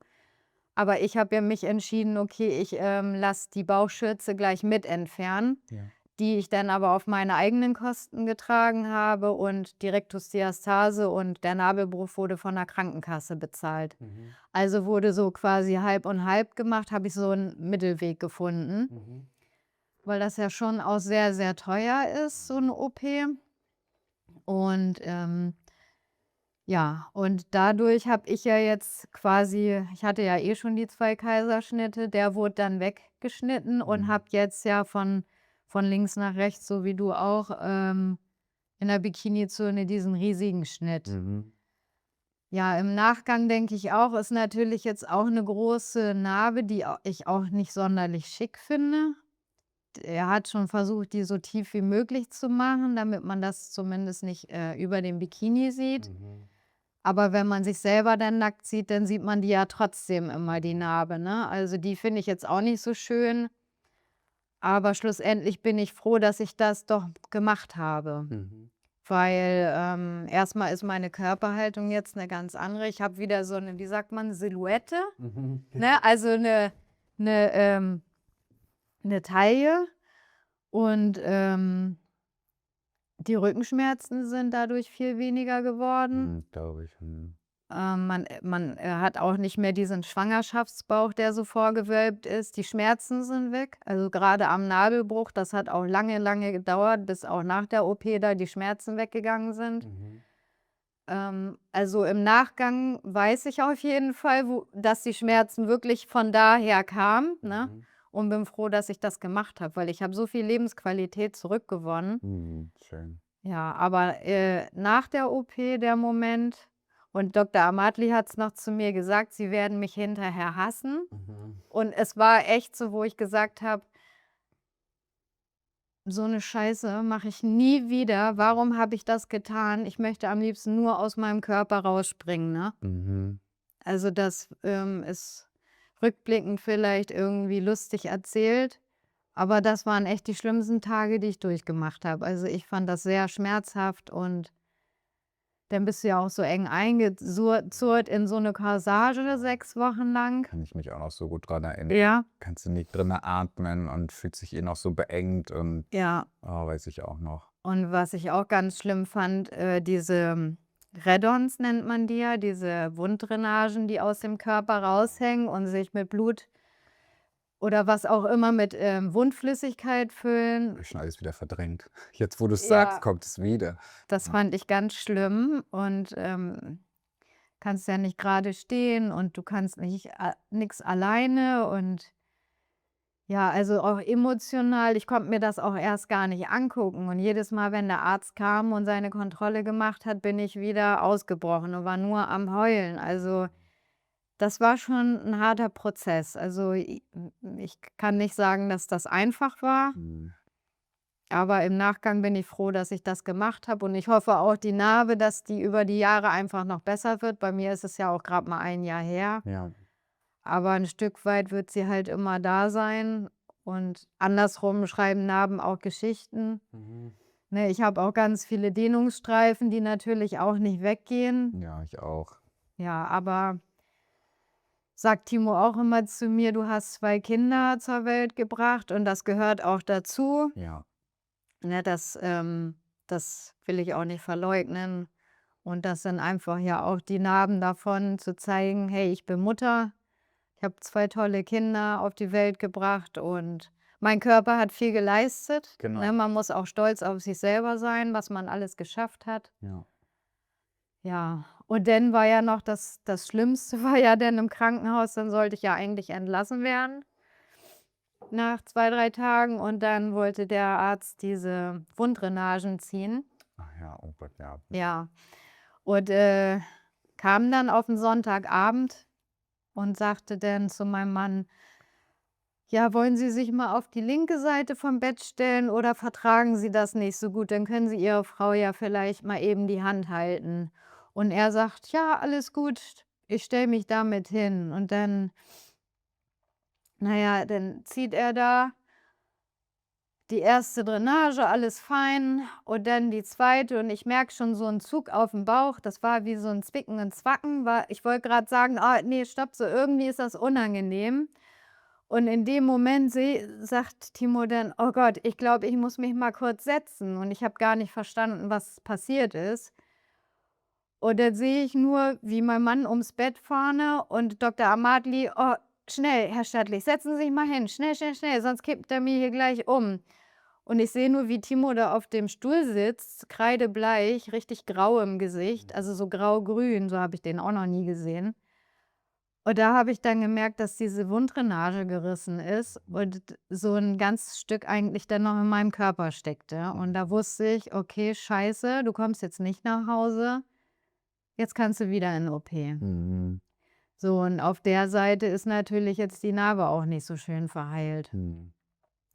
Aber ich habe ja mich entschieden: „Okay, ich lasse die Bauchschürze gleich mit entfernen“, Ja. die ich dann aber auf meine eigenen Kosten getragen habe und die Rektusdiastase und der Nabelbruch wurde von der Krankenkasse bezahlt. Mhm. Also wurde so quasi halb und halb gemacht, habe ich so einen Mittelweg gefunden, Mhm. weil das ja schon auch sehr, sehr teuer ist, so 'ne OP. Und, ja, und dadurch habe ich ja jetzt quasi ich hatte ja eh schon die 2 Kaiserschnitte, der wurde dann weggeschnitten und Mhm. habe jetzt ja von links nach rechts, so wie du auch, in der Bikinizone diesen riesigen Schnitt. Mhm. Ja, im Nachgang denke ich auch, ist natürlich jetzt auch 'ne große Narbe, die ich auch nicht sonderlich schick finde. Er hat schon versucht, die so tief wie möglich zu machen, damit man das zumindest nicht, über dem Bikini sieht. Mhm. Aber wenn man sich selber dann nackt sieht, dann sieht man die ja trotzdem immer, die Narbe, ne? Also, die finde ich jetzt auch nicht so schön, aber schlussendlich bin ich froh, dass ich das doch gemacht habe, Mhm. weil, erst ist meine Körperhaltung jetzt eine ganz andere. Ich habe wieder so eine, wie sagt man, Silhouette, Mhm. ne? Also, eine 'ne, 'ne Taille und, die Rückenschmerzen sind dadurch viel weniger geworden. Mhm, glaube ich. Mhm. Man hat auch nicht mehr diesen Schwangerschaftsbauch, der so vorgewölbt ist. Die Schmerzen sind weg. Also, gerade am Nabelbruch, das hat auch lange, lange gedauert, bis auch nach der OP da die Schmerzen weggegangen sind. Mhm. Also, im Nachgang weiß ich auf jeden Fall, dass die Schmerzen wirklich von daher kamen, ne? Mhm. Und bin froh, dass ich das gemacht habe, weil ich habe so viel Lebensqualität zurückgewonnen. Mhm. Schön. Ja, aber, nach der OP der Moment und Dr. Amatli hat's noch zu mir gesagt, sie werden mich hinterher hassen. Mhm. Und es war echt so, wo ich gesagt habe: „So 'ne Scheiße mache ich nie wieder. Warum habe ich das getan? Ich möchte am liebsten nur aus meinem Körper rausspringen", ne? Mhm. Also, das, ist rückblickend vielleicht irgendwie lustig erzählt, aber das waren echt die schlimmsten Tage, die ich durchgemacht habe. Also, ich fand das sehr schmerzhaft und dann bist du ja auch so eng eingezurrt in so 'ne Corsage 6 Wochen lang. Kann ich mich auch noch so gut dran erinnern. Ja, Kannst du nicht drinne atmen und fühlt sich noch so beengt und ja. weiß ich auch noch. Und was ich auch ganz schlimm fand, diese Red-Ons nennt man die ja, diese Wunddrainagen, die aus dem Körper raushängen und sich mit Blut oder was auch immer mit, Wundflüssigkeit Habe füllen. ich schon alles wieder verdrängt. Jetzt, wo du's sagst, Ja, kommt es wieder. das Ja. fand ich ganz schlimm und, kannst ja nicht gerade stehen und du kannst nicht nix alleine und ja, also auch emotional. Ich konnte mir das auch erst gar nicht angucken und jedes Mal, wenn der Arzt kam und seine Kontrolle gemacht hat, bin ich wieder ausgebrochen und war nur am Heulen. Also, das war schon ein harter Prozess. Also, ich kann nicht sagen, dass das einfach war, Mhm. aber im Nachgang bin ich froh, dass ich das gemacht habe und ich hoffe auch die Narbe, dass die über die Jahre einfach noch besser wird. Bei mir ist es ja auch gerade mal ein Jahr her. Ja. Aber ein Stück weit wird sie halt immer da sein und andersrum schreiben Narben auch Geschichten. Mhm. Ne, ich habe auch ganz viele Dehnungsstreifen, die natürlich auch nicht weggehen. Ja, ich auch. Ja, aber sagt Timo auch immer zu mir: „Du hast 2 Kinder zur Welt gebracht und das gehört auch dazu." Ja. Ne, das will ich auch nicht verleugnen. Und das sind einfach ja auch die Narben davon, zu zeigen: „Hey, ich bin Mutter." Ich habe 2 tolle Kinder auf die Welt gebracht und mein Körper hat viel geleistet, Genau. ne? Man muss auch stolz auf sich selber sein, was man alles geschafft hat. Ja. Ja, und dann war ja noch das Schlimmste war ja dann im Krankenhaus, dann sollte ich ja eigentlich entlassen werden nach 2 3 Tagen und dann wollte der Arzt diese Wunddrainagen ziehen. Ach ja, oh Gott, ja. Ja, und, kam dann auf 'n Sonntagabend und sagte dann zu meinem Mann: „Ja, wollen Sie sich mal auf die linke Seite vom Bett stellen oder vertragen Sie das nicht so gut? Dann können Sie Ihrer Frau ja vielleicht mal eben die Hand halten." Und er sagt: „Ja, alles gut, ich stelle mich da mit hin." Und dann na ja, dann zieht er da die erste Drainage, alles fein und dann die zweite und ich merke schon so 'n Zug aufm Bauch. Das war wie so 'n Zwicken und Zwacken, ich wollte grad sagen: „Ah, ne, stopp, so irgendwie ist das unangenehm." Und in dem Moment sagt Timo dann: „Oh Gott, ich glaube, ich muss mich mal kurz setzen.“ Und ich habe gar nicht verstanden, was passiert ist. Und dann sehe ich nur, wie mein Mann ums Bett vorne und Dr. Amatli: „Oh, schnell, Herr Stattlich, setzen Sie sich mal hin. Schnell, schnell, schnell, sonst kippt er mir hier gleich um.“ Und ich sehe nur, wie Timo da auf dem Stuhl sitzt, kreidebleich, richtig grau im Gesicht, also so grau-grün, so habe ich den auch noch nie gesehen. Und da habe ich dann gemerkt, dass diese Wunddrainage gerissen ist und so 'n ganzes Stück eigentlich dann noch in meinem Körper steckte. Und da wusste ich: „Okay, scheiße, du kommst jetzt nicht nach Hause, jetzt kannst du wieder in OP.“ Mhm. So, und auf der Seite ist natürlich jetzt die Narbe auch nicht so schön verheilt. Mhm.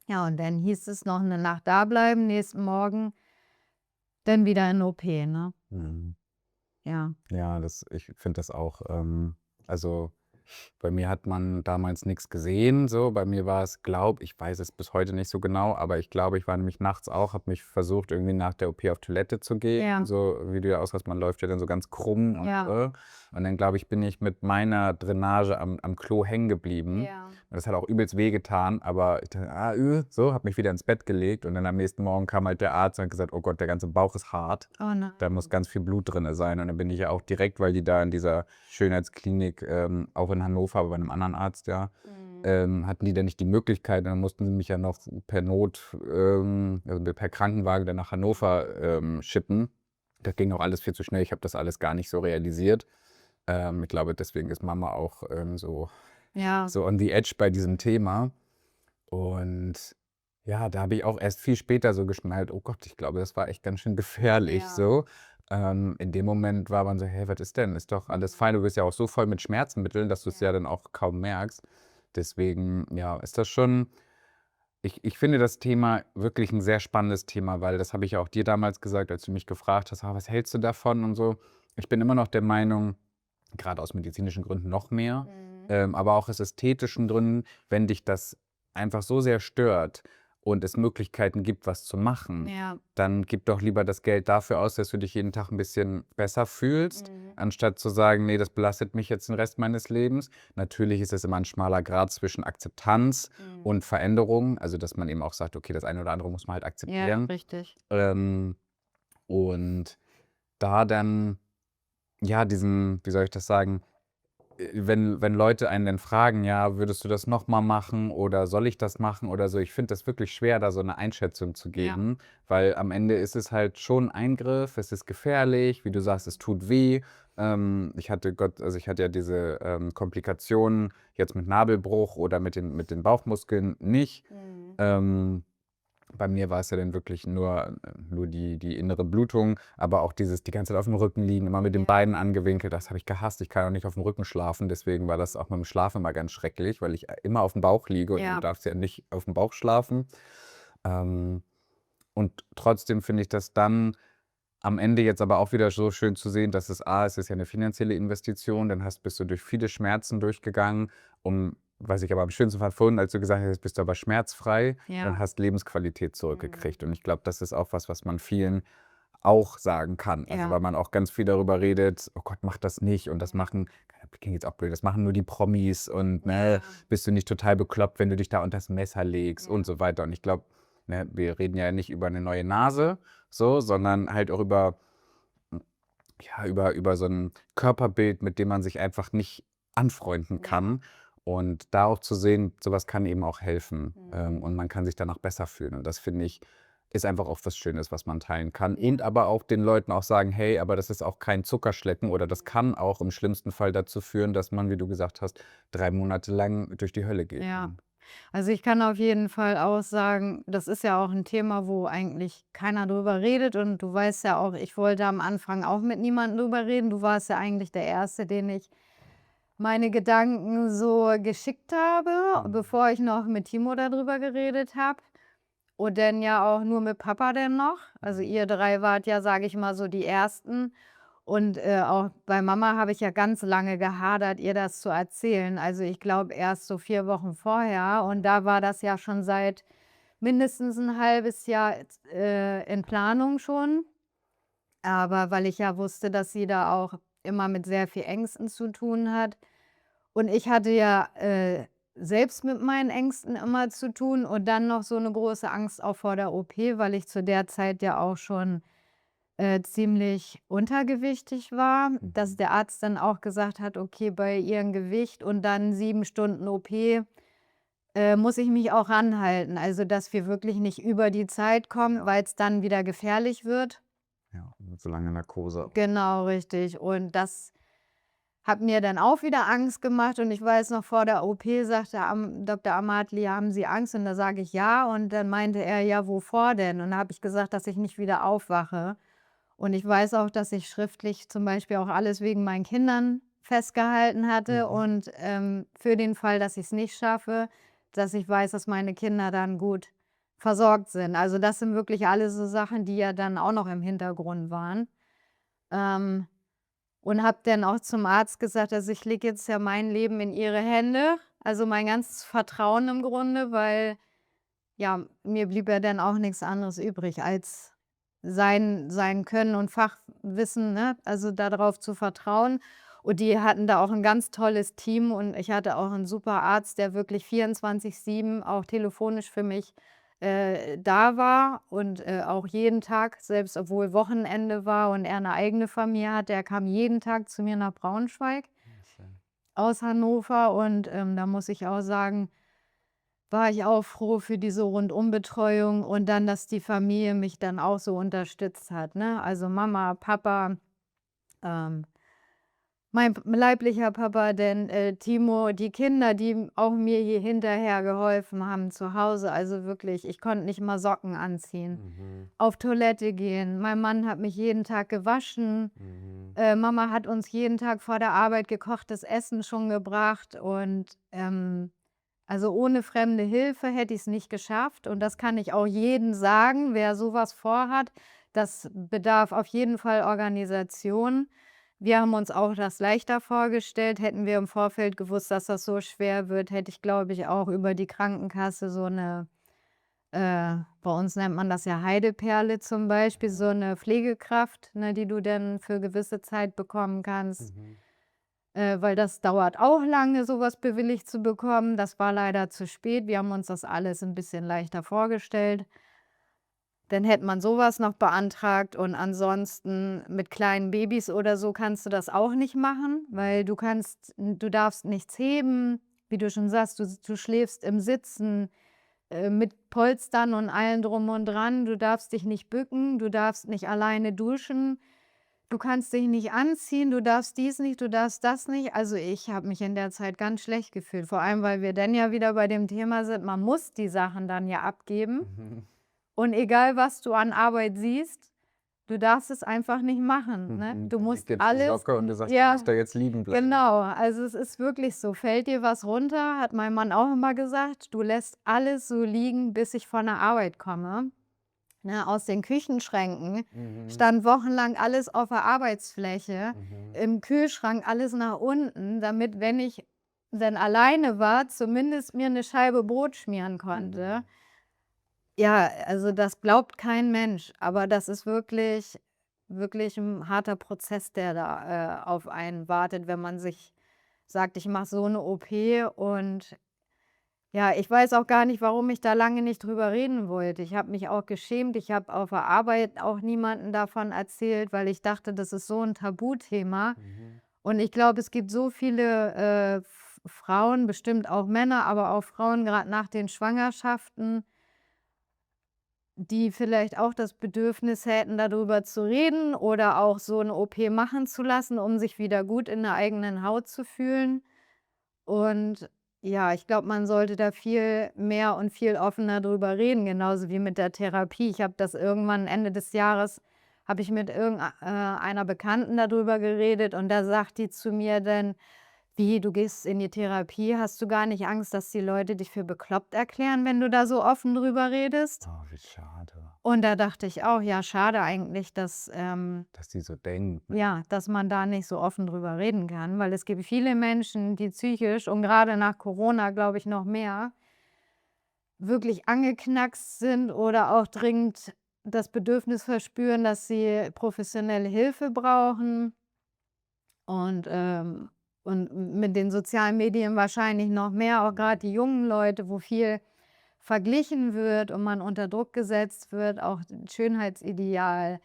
Ja, und dann hieß es noch 'ne Nacht da bleiben, nächsten Morgen dann wieder in OP, ne? Mhm. Ja. Ja, ich finde das auch, also, bei mir hat man damals nichts gesehen so. Bei mir war es, ich weiß es bis heute nicht so genau, aber ich glaube, ich war nämlich nachts auch, habe mich versucht, irgendwie nach der OP auf Toilette zu gehen, Ja, so wie du ja aussagst, man läuft ja dann so ganz krumm ja, und dann, glaube ich, bin ich mit meiner Drainage am Klo hängen geblieben. ja. Und das hat auch übelst wehgetan, aber ich dachte: so, habe mich wieder ins Bett gelegt und dann am nächsten Morgen kam halt der Arzt und hat gesagt: „Oh Gott, der ganze Bauch ist hart. Oh Da muss nein. ganz viel Blut drin sein.“ Und dann bin ich ja auch direkt, weil die da in dieser Schönheitsklinik, auch in Hannover, aber bei einem anderen Arzt, ja, Mhm. hatten die dann nicht die Möglichkeit. Dann mussten sie mich ja noch per also per Krankenwagen dann nach Hannover schippen. Das ging auch alles viel zu schnell. Ich habe das alles gar nicht so realisiert. Ich glaube, deswegen ist Mama auch Ja, so on the edge bei diesem Thema. Und ja, da habe ich auch erst viel später so geschnallt: „Oh Gott, ich glaube, das war echt ganz schön gefährlich ja. so.“ In dem Moment war man so: „Hey, was ist denn? Ist doch alles fein.“ Du bist ja auch so voll mit Schmerzmitteln, dass du's ja Ja. dann auch kaum merkst. Deswegen, ja, ist das schon, ich finde das Thema wirklich ein sehr spannendes Thema, weil das habe ich ja auch dir damals gesagt, als du mich gefragt hast: Was hältst du davon?“ und so. Ich bin immer noch der Meinung, gerade aus medizinischen Gründen noch mehr, Mhm. aber auch aus ästhetischen Gründen, wenn dich das einfach so sehr stört und es Möglichkeiten gibt, was zu machen, Ja. dann gib doch lieber das Geld dafür aus, dass du dich jeden Tag ein bisschen besser fühlst, Mhm. anstatt zu sagen: „Nee, das belastet mich jetzt den Rest meines Lebens.“ Natürlich ist es immer ein schmaler Grat zwischen Akzeptanz Mhm. und Veränderung, also, dass man eben auch sagt: „Okay, das eine oder andere muss man halt Ja, akzeptieren.“ richtig. Ähm, und da dann, ja, diesen, wie soll ich das sagen, wenn Leute einen dann fragen: „Ja, würdest du das noch mal machen oder soll ich das machen?“ oder so, ich finde das wirklich schwer, da so 'ne Einschätzung zu Ja. geben, weil am Ende ist es halt schon 'n Eingriff, es ist gefährlich, wie du sagst, es tut weh. Ich hatte ja diese, Komplikationen jetzt mit Nabelbruch oder mit den Bauchmuskeln nicht. Mhm. Ähm Bei mir war es ja dann wirklich nur die innere Blutung, aber auch dieses die ganze Zeit auf dem Rücken liegen, immer mit den Ja. Beinen angewinkelt, das habe ich gehasst. Ich kann auch nicht auf dem Rücken schlafen, deswegen war das auch mit dem Schlafen immer ganz schrecklich, weil ich immer auf dem Bauch liege und du Ja. darfst ja nicht auf dem Bauch schlafen. Ähm, und trotzdem finde ich das dann am Ende jetzt aber auch wieder so schön zu sehen, dass es ist ja 'ne finanzielle Investition, dann bist du durch viele Schmerzen durchgegangen, was ich aber am schönsten fand vorhin, als du gesagt hast: „Jetzt bist du aber schmerzfrei“ Ja. und hast Lebensqualität Mhm. zurückgekriegt. Und ich glaube, das ist auch was man vielen auch sagen kann. Also, Ja. weil man auch ganz viel darüber redet: „Oh Gott, mach das nicht und das Ja. machen“, klingt jetzt auch blöd, „das machen nur die Promis und, ne, Ja. bist du nicht total bekloppt, wenn du dich da unters Messer legst“ und Ja. so weiter. Und ich glaube, ne, wir reden ja nicht über 'ne neue Nase so, sondern halt auch über so 'n Körperbild, mit dem man sich einfach nicht anfreunden Ja. kann. Und da auch zu sehen, so was kann eben auch helfen, Mhm. und man kann sich danach besser fühlen. Und das finde ich, ist einfach auch was Schönes, was man teilen kann. Und Ja. aber auch den Leuten auch sagen: „Hey, aber das ist auch kein Zuckerschlecken oder das kann auch im schlimmsten Fall dazu führen, dass man, wie du gesagt hast, 3 Monate lang durch die Hölle geht“, Ja. ne? Also, ich kann auf jeden Fall auch sagen, das ist ja auch ein Thema, wo eigentlich keiner drüber redet und du weißt ja auch, ich wollte am Anfang auch mit niemandem drüber reden. Du warst ja eigentlich der Erste, den ich meine Gedanken so geschickt habe, Mhm. bevor ich noch mit Timo darüber geredet habe. Und dann ja auch nur mit Papa dann noch. Also, Mhm. ihr 3 wart ja, sage ich mal, so die Ersten. Und, auch bei Mama habe ich ja ganz lange gehadert, ihr das zu erzählen. Also, ich glaube erst so 4 Wochen vorher und Ja. da war das ja schon seit mindestens ein halbes Jahr in Planung schon. Aber weil ich ja wusste, dass sie da auch immer mit sehr viel Ängsten zu tun hat und ich hatte ja, selbst mit meinen Ängsten immer zu tun und dann noch so eine große Angst auch vor der OP, weil ich zu der Zeit ja auch schon ziemlich untergewichtig war, dass der Arzt dann auch gesagt hat: „Okay, bei Ihrem Gewicht und dann 7 Stunden OP, muss ich mich auch ranhalten. Also, dass wir wirklich nicht über die Zeit kommen, Ja. weil es dann wieder gefährlich wird.“ Ja, so lange Narkose. Genau, richtig. Und das hat mir dann auch wieder Angst gemacht und ich weiß noch, vor der OP sagte Dr. Amatli: „Haben Sie Angst?“ Und da sage ich: „Ja.“ Und dann meinte er: „Ja, wovor denn?“ Und da habe ich gesagt, dass ich nicht wieder aufwache. Und ich weiß auch, dass ich schriftlich zum Beispiel auch alles wegen meinen Kindern festgehalten hatte und, für den Fall, dass ich es nicht schaffe, dass ich weiß, dass meine Kinder dann gut versorgt sind. Also, das sind wirklich alles so Sachen, die ja dann auch noch im Hintergrund waren. Ähm, und habe dann auch zum Arzt gesagt, also, ich lege jetzt ja mein Leben in Ihre Hände, also, mein ganzes Vertrauen im Grunde, weil, ja, mir blieb ja dann auch nichts anderes übrig, als sein Können und Fachwissen, ne, also, darauf zu vertrauen. Und die hatten da auch ein ganz tolles Team und ich hatte auch einen super Arzt, der wirklich 24/7 auch telefonisch für mich, da war und, auch jeden Tag, selbst obwohl Wochenende war und er eine eigene Familie hat, der kam jeden Tag zu mir nach Braunschweig Schön. aus Hannover und, da muss ich auch sagen, war ich auch froh für diese Rundumbetreuung und dann, dass die Familie mich dann auch so unterstützt hat, ne? Also, Mama, Papa, ähm, mein leiblicher Papa, denn, Timo, die Kinder, die auch mir hier hinterher geholfen haben zu Hause. Also, wirklich, ich konnte nicht mal Socken anziehen, Mhm. auf Toilette gehen. Mein Mann hat mich jeden Tag gewaschen. Mhm. Mama hat uns jeden Tag vor der Arbeit gekochtes Essen schon gebracht und, also, ohne fremde Hilfe hätte ich es nicht geschafft und das kann ich auch jedem sagen, wer so was vorhat. Das bedarf auf jeden Fall Organisation. Wir haben uns auch das leichter vorgestellt. Hätten wir im Vorfeld gewusst, dass das so schwer wird, hätte ich, glaube ich, auch über die Krankenkasse so 'ne bei uns nennt man das ja Heideperle zum Beispiel, so 'ne Pflegekraft, ne, die du dann für gewisse Zeit bekommen kannst. Mhm. Weil das dauert auch lange, so was bewilligt zu bekommen. Das war leider zu spät. Wir haben uns das alles 'n bisschen leichter vorgestellt. Dann hätte man so was noch beantragt und ansonsten mit kleinen Babys oder so kannst du das auch nicht machen, weil du darfst nichts heben. Wie du schon sagst, du schläfst im Sitzen, mit Polstern und allem drum und dran. Du darfst dich nicht bücken, du darfst nicht alleine duschen. Du kannst dich nicht anziehen, du darfst dies nicht, du darfst das nicht. Also, ich habe mich in der Zeit ganz schlecht gefühlt, vor allem, weil wir dann ja wieder bei dem Thema sind, man muss die Sachen dann ja abgeben Mhm. und egal, was du an Arbeit siehst, du darfst es einfach nicht machen, ne? Mhm. Du Da liegt musst jetzt die alles Socke und du sagst, du ja, musst da jetzt liegen bleiben. genau. Also, es ist wirklich so. Fällt dir was runter, hat mein Mann auch immer gesagt: „Du lässt alles so liegen, bis ich von der Arbeit komme.“ Ne, aus den Küchenschränken Mhm. stand wochenlang alles auf der Arbeitsfläche, Mhm. im Kühlschrank alles nach unten, damit, wenn ich dann alleine war, zumindest mir 'ne Scheibe Brot schmieren konnte. Mhm. Ja, also das glaubt kein Mensch, aber das ist wirklich 'n harter Prozess, der da, auf einen wartet, wenn man sich sagt: „Ich mache so 'ne OP“ und ja, ich weiß auch gar nicht, warum ich da lange nicht drüber reden wollte. Ich habe mich auch geschämt. Ich habe auf der Arbeit auch niemandem davon erzählt, weil ich dachte, das ist so 'n Tabuthema. Mhm. Und ich glaube, es gibt so viele, Frauen, bestimmt auch Männer, aber auch Frauen, grad nach den Schwangerschaften, die vielleicht auch das Bedürfnis hätten, da drüber zu reden oder auch so 'ne OP machen zu lassen, um sich wieder gut in der eigenen Haut zu fühlen. Und ja, ich glaube, man sollte da viel mehr und viel offener drüber reden, genauso wie mit der Therapie. Ich habe das irgendwann Ende des Jahres habe ich mit einer Bekannten darüber geredet und da sagt die zu mir dann: „Wie, du gehst in die Therapie? Hast du gar nicht Angst, dass die Leute dich für bekloppt erklären, wenn du da so offen drüber redest?“ Oh, wie schade, Und da dachte ich auch: „Ja, schade eigentlich, dass, dass die so denken. ja, dass man da nicht so offen drüber reden kann, weil es gibt viele Menschen, die psychisch und gerade nach Corona, glaube ich, noch mehr, wirklich angeknackst sind oder auch dringend das Bedürfnis verspüren, dass sie professionelle Hilfe brauchen. Und, und mit den sozialen Medien wahrscheinlich noch mehr, auch gerade die jungen Leute, wo viel verglichen wird und man unter Druck gesetzt wird, auch Schönheitsideal,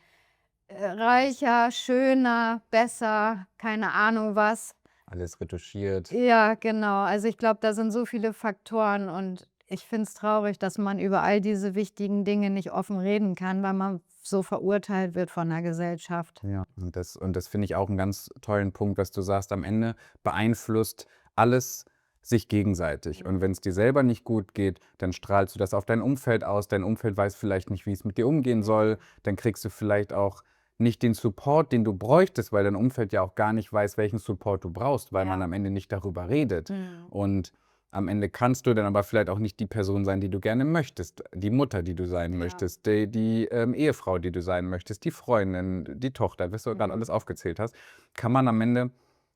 reicher, schöner, besser, keine Ahnung was. Alles retuschiert. Ja, genau. Also ich glaube, da sind so viele Faktoren und ich finde es traurig, dass man über all diese wichtigen Dinge nicht offen reden kann, weil man so verurteilt wird von der Gesellschaft. Ja, und das finde ich auch einen ganz tollen Punkt, was du sagst. Am Ende beeinflusst alles sich gegenseitig. Und wenn es dir selber nicht gut geht, dann strahlst du das auf dein Umfeld aus. Dein Umfeld weiß vielleicht nicht, wie es mit dir umgehen soll. Dann kriegst du vielleicht auch nicht den Support, den du bräuchtest, weil dein Umfeld ja auch gar nicht weiß, welchen Support du brauchst, weil man Ja. am Ende nicht darüber redet. Mhm. Und am Ende kannst du dann aber vielleicht auch nicht die Person sein, die du gerne möchtest. Die Mutter, die du sein Ja. möchtest, die Ehefrau, die du sein möchtest, die Freundin, die Tochter, was du gerade alles aufgezählt hast, kann man am Ende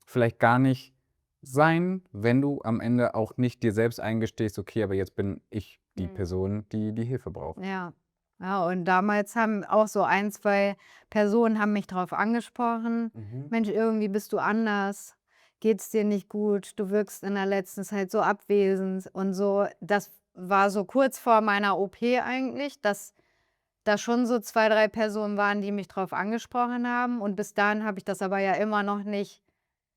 vielleicht gar nicht sein, wenn du am Ende auch nicht dir selbst eingestehst, okay, aber jetzt bin ich die Person, die die Hilfe braucht. Ja. Ja, und damals haben auch so 1, 2 Personen haben mich drauf angesprochen: „Mensch, irgendwie bist du anders. Geht's dir nicht gut? Du wirkst in der letzten Zeit so abwesend“ und so. Das war so kurz vor meiner OP eigentlich, dass da schon so 2, 3 Personen waren, die mich drauf angesprochen haben. Und bis dahin habe ich das aber ja immer noch nicht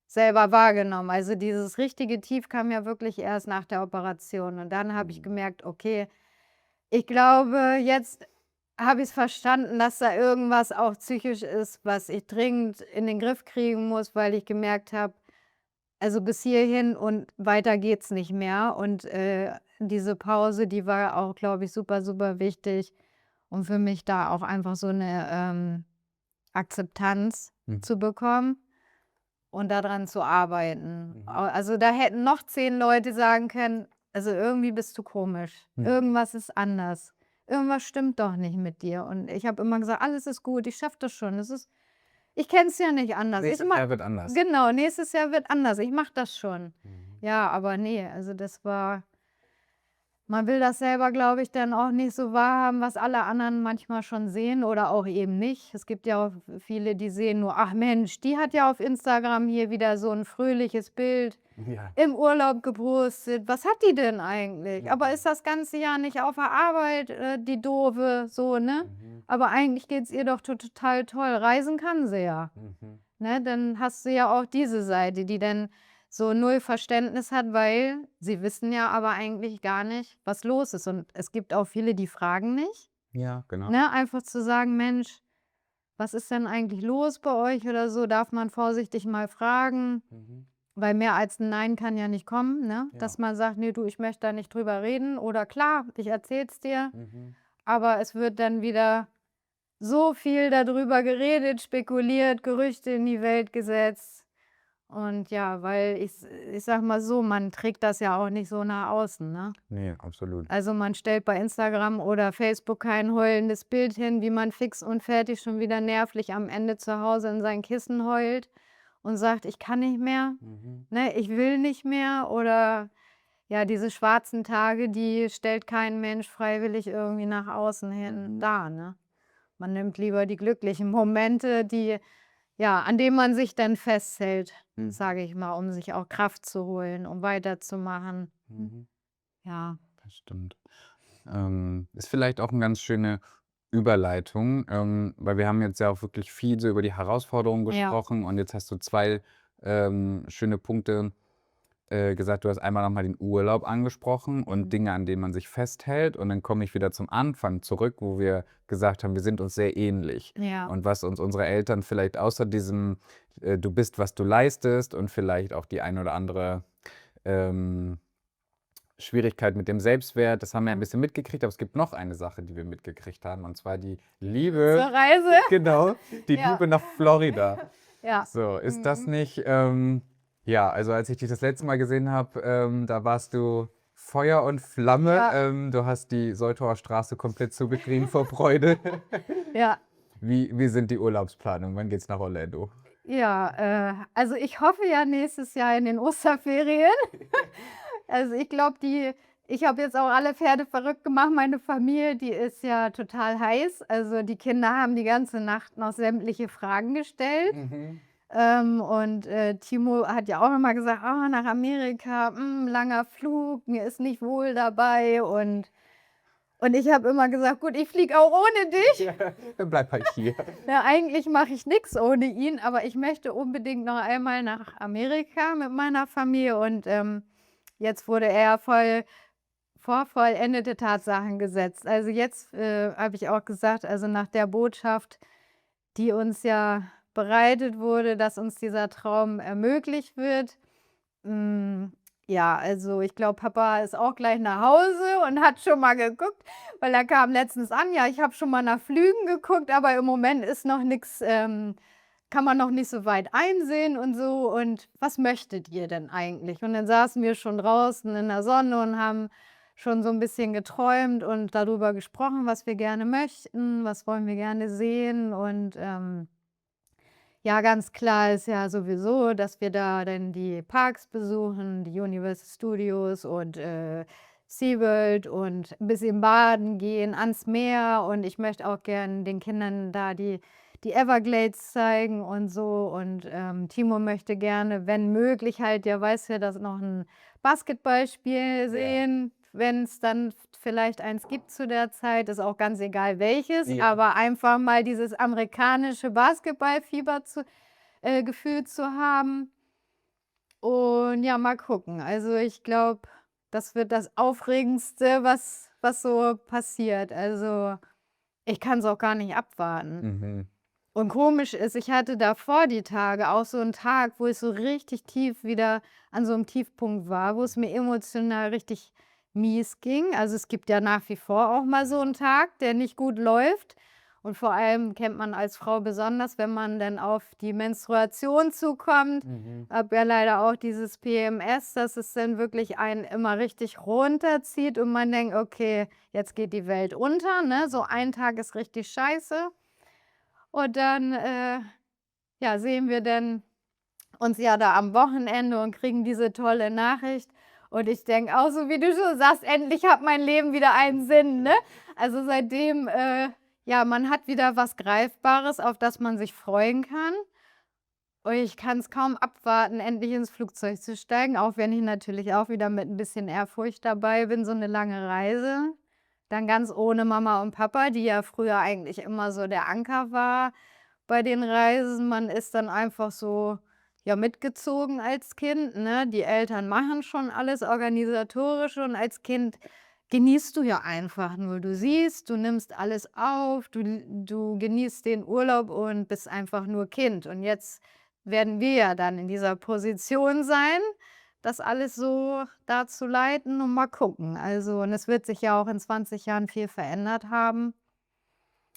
selber wahrgenommen. Also dieses richtige Tief kam ja wirklich erst nach der Operation. Und dann habe ich gemerkt, okay, ich glaube, jetzt habe ich's verstanden, dass da irgendwas auch psychisch ist, was ich dringend in den Griff kriegen muss, weil ich gemerkt habe, also bis hierhin und weiter geht's nicht mehr. Und, diese Pause, die war auch, glaube ich, super, super wichtig, um für mich da auch einfach so eine Akzeptanz Mhm. zu bekommen und daran zu arbeiten. Mhm. Also, da hätten noch 10 Leute sagen können: „Also, irgendwie bist du komisch. Mhm. Irgendwas ist anders. Irgendwas stimmt doch nicht mit dir.“ Und ich habe immer gesagt: „Alles ist gut, ich schaffe das schon. Ich kenne es ja nicht anders. Nächstes Jahr wird anders. Genau, nächstes Jahr wird anders. Ich mache das schon.“ Ja, aber nee, also das war man will das selber, glaube ich, dann auch nicht so wahrhaben, was alle anderen manchmal schon sehen oder auch eben nicht. Es gibt ja auch viele, die sehen nur: „Ach Mensch, die hat ja auf Instagram hier wieder so ein fröhliches Bild Ja. im Urlaub gepostet. Was hat die denn eigentlich? Aber ist das ganze Jahr nicht auf der Arbeit, die Doofe“, so, ne? Aber eigentlich geht's ihr doch total toll. Reisen kann sie ja, ne? Dann hast du ja auch diese Seite, die dann so null Verständnis hat, weil sie wissen ja aber eigentlich gar nicht, was los ist. Und es gibt auch viele, die fragen nicht, Ja, genau. ne? Einfach zu sagen: „Mensch, was ist denn eigentlich los bei euch?“ oder so, darf man vorsichtig mal fragen, weil mehr als 'n Nein kann ja nicht kommen, ne? Dass Ja. man sagt: „Ne, du, ich möchte da nicht drüber reden“ oder „Klar, ich erzähle es dir“, aber es wird dann wieder so viel darüber geredet, spekuliert, Gerüchte in die Welt gesetzt. Und ja, weil ich sage mal so, man trägt das ja auch nicht so nach außen, ne? Ne, absolut. Also, man stellt bei Instagram oder Facebook kein heulendes Bild hin, wie man fix und fertig schon wieder nervlich am Ende zu Hause in sein Kissen heult und sagt: „Ich kann nicht mehr, ne, ich will nicht mehr“ oder ja, diese schwarzen Tage, die stellt kein Mensch freiwillig irgendwie nach außen hin dar, ne? Man nimmt lieber die glücklichen Momente, die ja, an denen man sich dann festhält, sage ich mal, um sich auch Kraft zu holen, um weiterzumachen. Ja. Das stimmt. Ist vielleicht auch 'ne ganz schöne Überleitung, weil wir haben jetzt ja auch wirklich viel so über die Herausforderungen Ja. gesprochen und jetzt hast du 2 schöne Punkte gesagt. Du hast einmal noch mal den Urlaub angesprochen und Dinge, an denen man sich festhält. Und dann komme ich wieder zum Anfang zurück, wo wir gesagt haben, wir sind uns sehr ähnlich. Ja. Und was uns unsere Eltern vielleicht außer diesem, „Du bist, was du leistest“ und vielleicht auch die ein oder andere, Schwierigkeit mit dem Selbstwert, das haben wir ein bisschen mitgekriegt, aber es gibt noch eine Sache, die wir mitgekriegt haben, und zwar die Zur Liebe Reise? genau, die Ja. Liebe nach Florida. Ja. So, ist das nicht ja, also als ich dich das letzte Mal gesehen habe, da warst du Feuer und Flamme. Ja. Du hast die Soltauer Straße komplett zugeschrien vor Freude. Ja. Wie sind die Urlaubsplanungen? Wann geht's nach Orlando? Ja, also ich hoffe ja nächstes Jahr in den Osterferien. Also ich glaube, ich habe jetzt auch alle Pferde verrückt gemacht. Meine Familie, die ist ja total heiß. Also die Kinder haben die ganze Nacht noch sämtliche Fragen gestellt. Und Timo hat ja auch immer gesagt, ah, nach Amerika, langer Flug, mir ist nicht wohl dabei. Und ich habe immer gesagt, gut, ich fliege auch ohne dich. Dann bleib halt hier. Ja, eigentlich mache ich nichts ohne ihn, aber ich möchte unbedingt noch einmal nach Amerika mit meiner Familie. Und jetzt wurde er vor vollendete Tatsachen gesetzt. Also jetzt habe ich auch gesagt, also nach der Botschaft, die uns ja bereitet wurde, dass uns dieser Traum ermöglicht wird. Ja, also ich glaube, Papa ist auch gleich nach Hause und hat schon mal geguckt, weil er kam letztens an, ja, ich habe schon mal nach Flügen geguckt, aber im Moment ist noch nichts, kann man noch nicht so weit einsehen und so. Und was möchtet ihr denn eigentlich? Und dann saßen wir schon draußen in der Sonne und haben schon so ein bisschen geträumt und darüber gesprochen, was wir gerne möchten, was wollen wir gerne sehen. Und ja, ganz klar ist ja sowieso, dass wir da dann die Parks besuchen, die Universal Studios und SeaWorld und ein bisschen baden gehen, ans Meer. Und ich möchte auch gerne den Kindern da die Everglades zeigen und so. Und Timo möchte gerne, wenn möglich, halt, ja, weiß ja, dass noch ein Basketballspiel sehen, wenn es dann vielleicht eins gibt zu der Zeit, ist auch ganz egal welches, Ja. aber einfach mal dieses amerikanische Basketballfieber Gefühl zu haben. Und ja, mal gucken. Also ich glaube, das wird das Aufregendste, was so passiert. Also ich kann es auch gar nicht abwarten. Mhm. Und komisch ist, ich hatte davor die Tage auch so einen Tag, wo ich so richtig tief wieder an so einem Tiefpunkt war, wo es mir emotional richtig mies ging. Also, es gibt ja nach wie vor auch mal so einen Tag, der nicht gut läuft. Und vor allem kennt man als Frau besonders, wenn man dann auf die Menstruation zukommt. Mhm. Habe ja leider auch dieses PMS, dass es dann wirklich einen immer richtig runterzieht und man denkt: „Okay, jetzt geht die Welt unter“, ne? So ein Tag ist richtig scheiße. Und dann, ja, sehen wir dann uns ja da am Wochenende und kriegen diese tolle Nachricht. Und ich denke auch so, wie du schon sagst, endlich hat mein Leben wieder einen Sinn, ne? Also seitdem, ja, man hat wieder was Greifbares, auf das man sich freuen kann. Und ich kann es kaum abwarten, endlich ins Flugzeug zu steigen, auch wenn ich natürlich auch wieder mit ein bisschen Ehrfurcht dabei bin, so eine lange Reise. Dann ganz ohne Mama und Papa, die ja früher eigentlich immer so der Anker war bei den Reisen. Man ist dann einfach so, ja, mitgezogen als Kind, ne? Die Eltern machen schon alles Organisatorische und als Kind genießt du ja einfach nur. Du siehst, du nimmst alles auf, du genießt den Urlaub und bist einfach nur Kind. Und jetzt werden wir ja dann in dieser Position sein, das alles so da zu leiten und mal gucken. Also, und es wird sich ja auch in 20 Jahren viel verändert haben.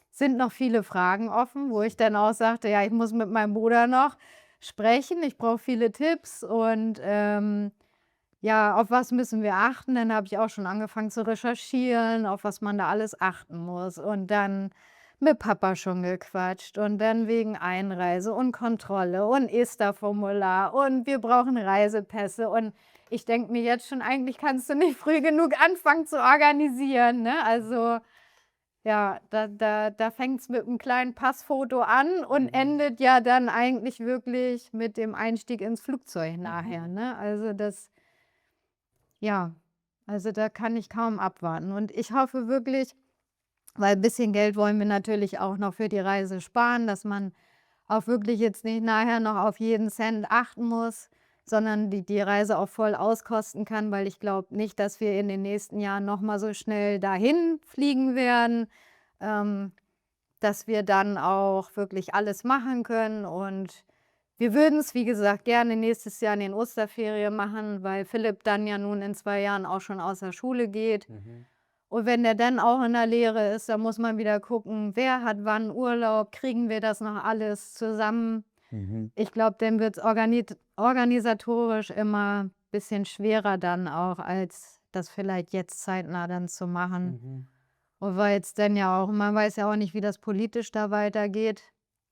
Sind noch viele Fragen offen, wo ich dann auch sagte: „Ja, ich muss mit meinem Bruder noch sprechen. Ich brauche viele Tipps und, ja, auf was müssen wir achten?“ Dann habe ich auch schon angefangen zu recherchieren, auf was man da alles achten muss und dann mit Papa schon gequatscht und dann wegen Einreise und Kontrolle und ESTA-Formular und wir brauchen Reisepässe und ich denke mir jetzt schon, eigentlich kannst du nicht früh genug anfangen zu organisieren, ne? Also, ja, da fängt es mit 'm kleinen Passfoto an und endet ja dann eigentlich wirklich mit dem Einstieg ins Flugzeug nachher, ne? Also, ja, also, da kann ich kaum abwarten und ich hoffe wirklich, weil ein bisschen Geld wollen wir natürlich auch noch für die Reise sparen, dass man auch wirklich jetzt nicht nachher noch auf jeden Cent achten muss, sondern die Reise auch voll auskosten kann, weil ich glaube nicht, dass wir in den nächsten Jahren noch mal so schnell dahin fliegen werden, ähm, dass wir dann auch wirklich alles machen können. Und wir würden es, wie gesagt, gerne nächstes Jahr in den Osterferien machen, weil Philipp dann ja nun in 2 Jahren auch schon aus der Schule geht. Mhm. Und wenn der dann auch in der Lehre ist, dann muss man wieder gucken, wer hat wann Urlaub, kriegen wir das noch alles zusammen? Mhm. Ich glaube, dann wird's organisatorisch immer ein bisschen schwerer dann auch, als das vielleicht jetzt zeitnah dann zu machen. Mhm. Und weil jetzt dann ja auch man weiß ja auch nicht, wie das politisch da weitergeht.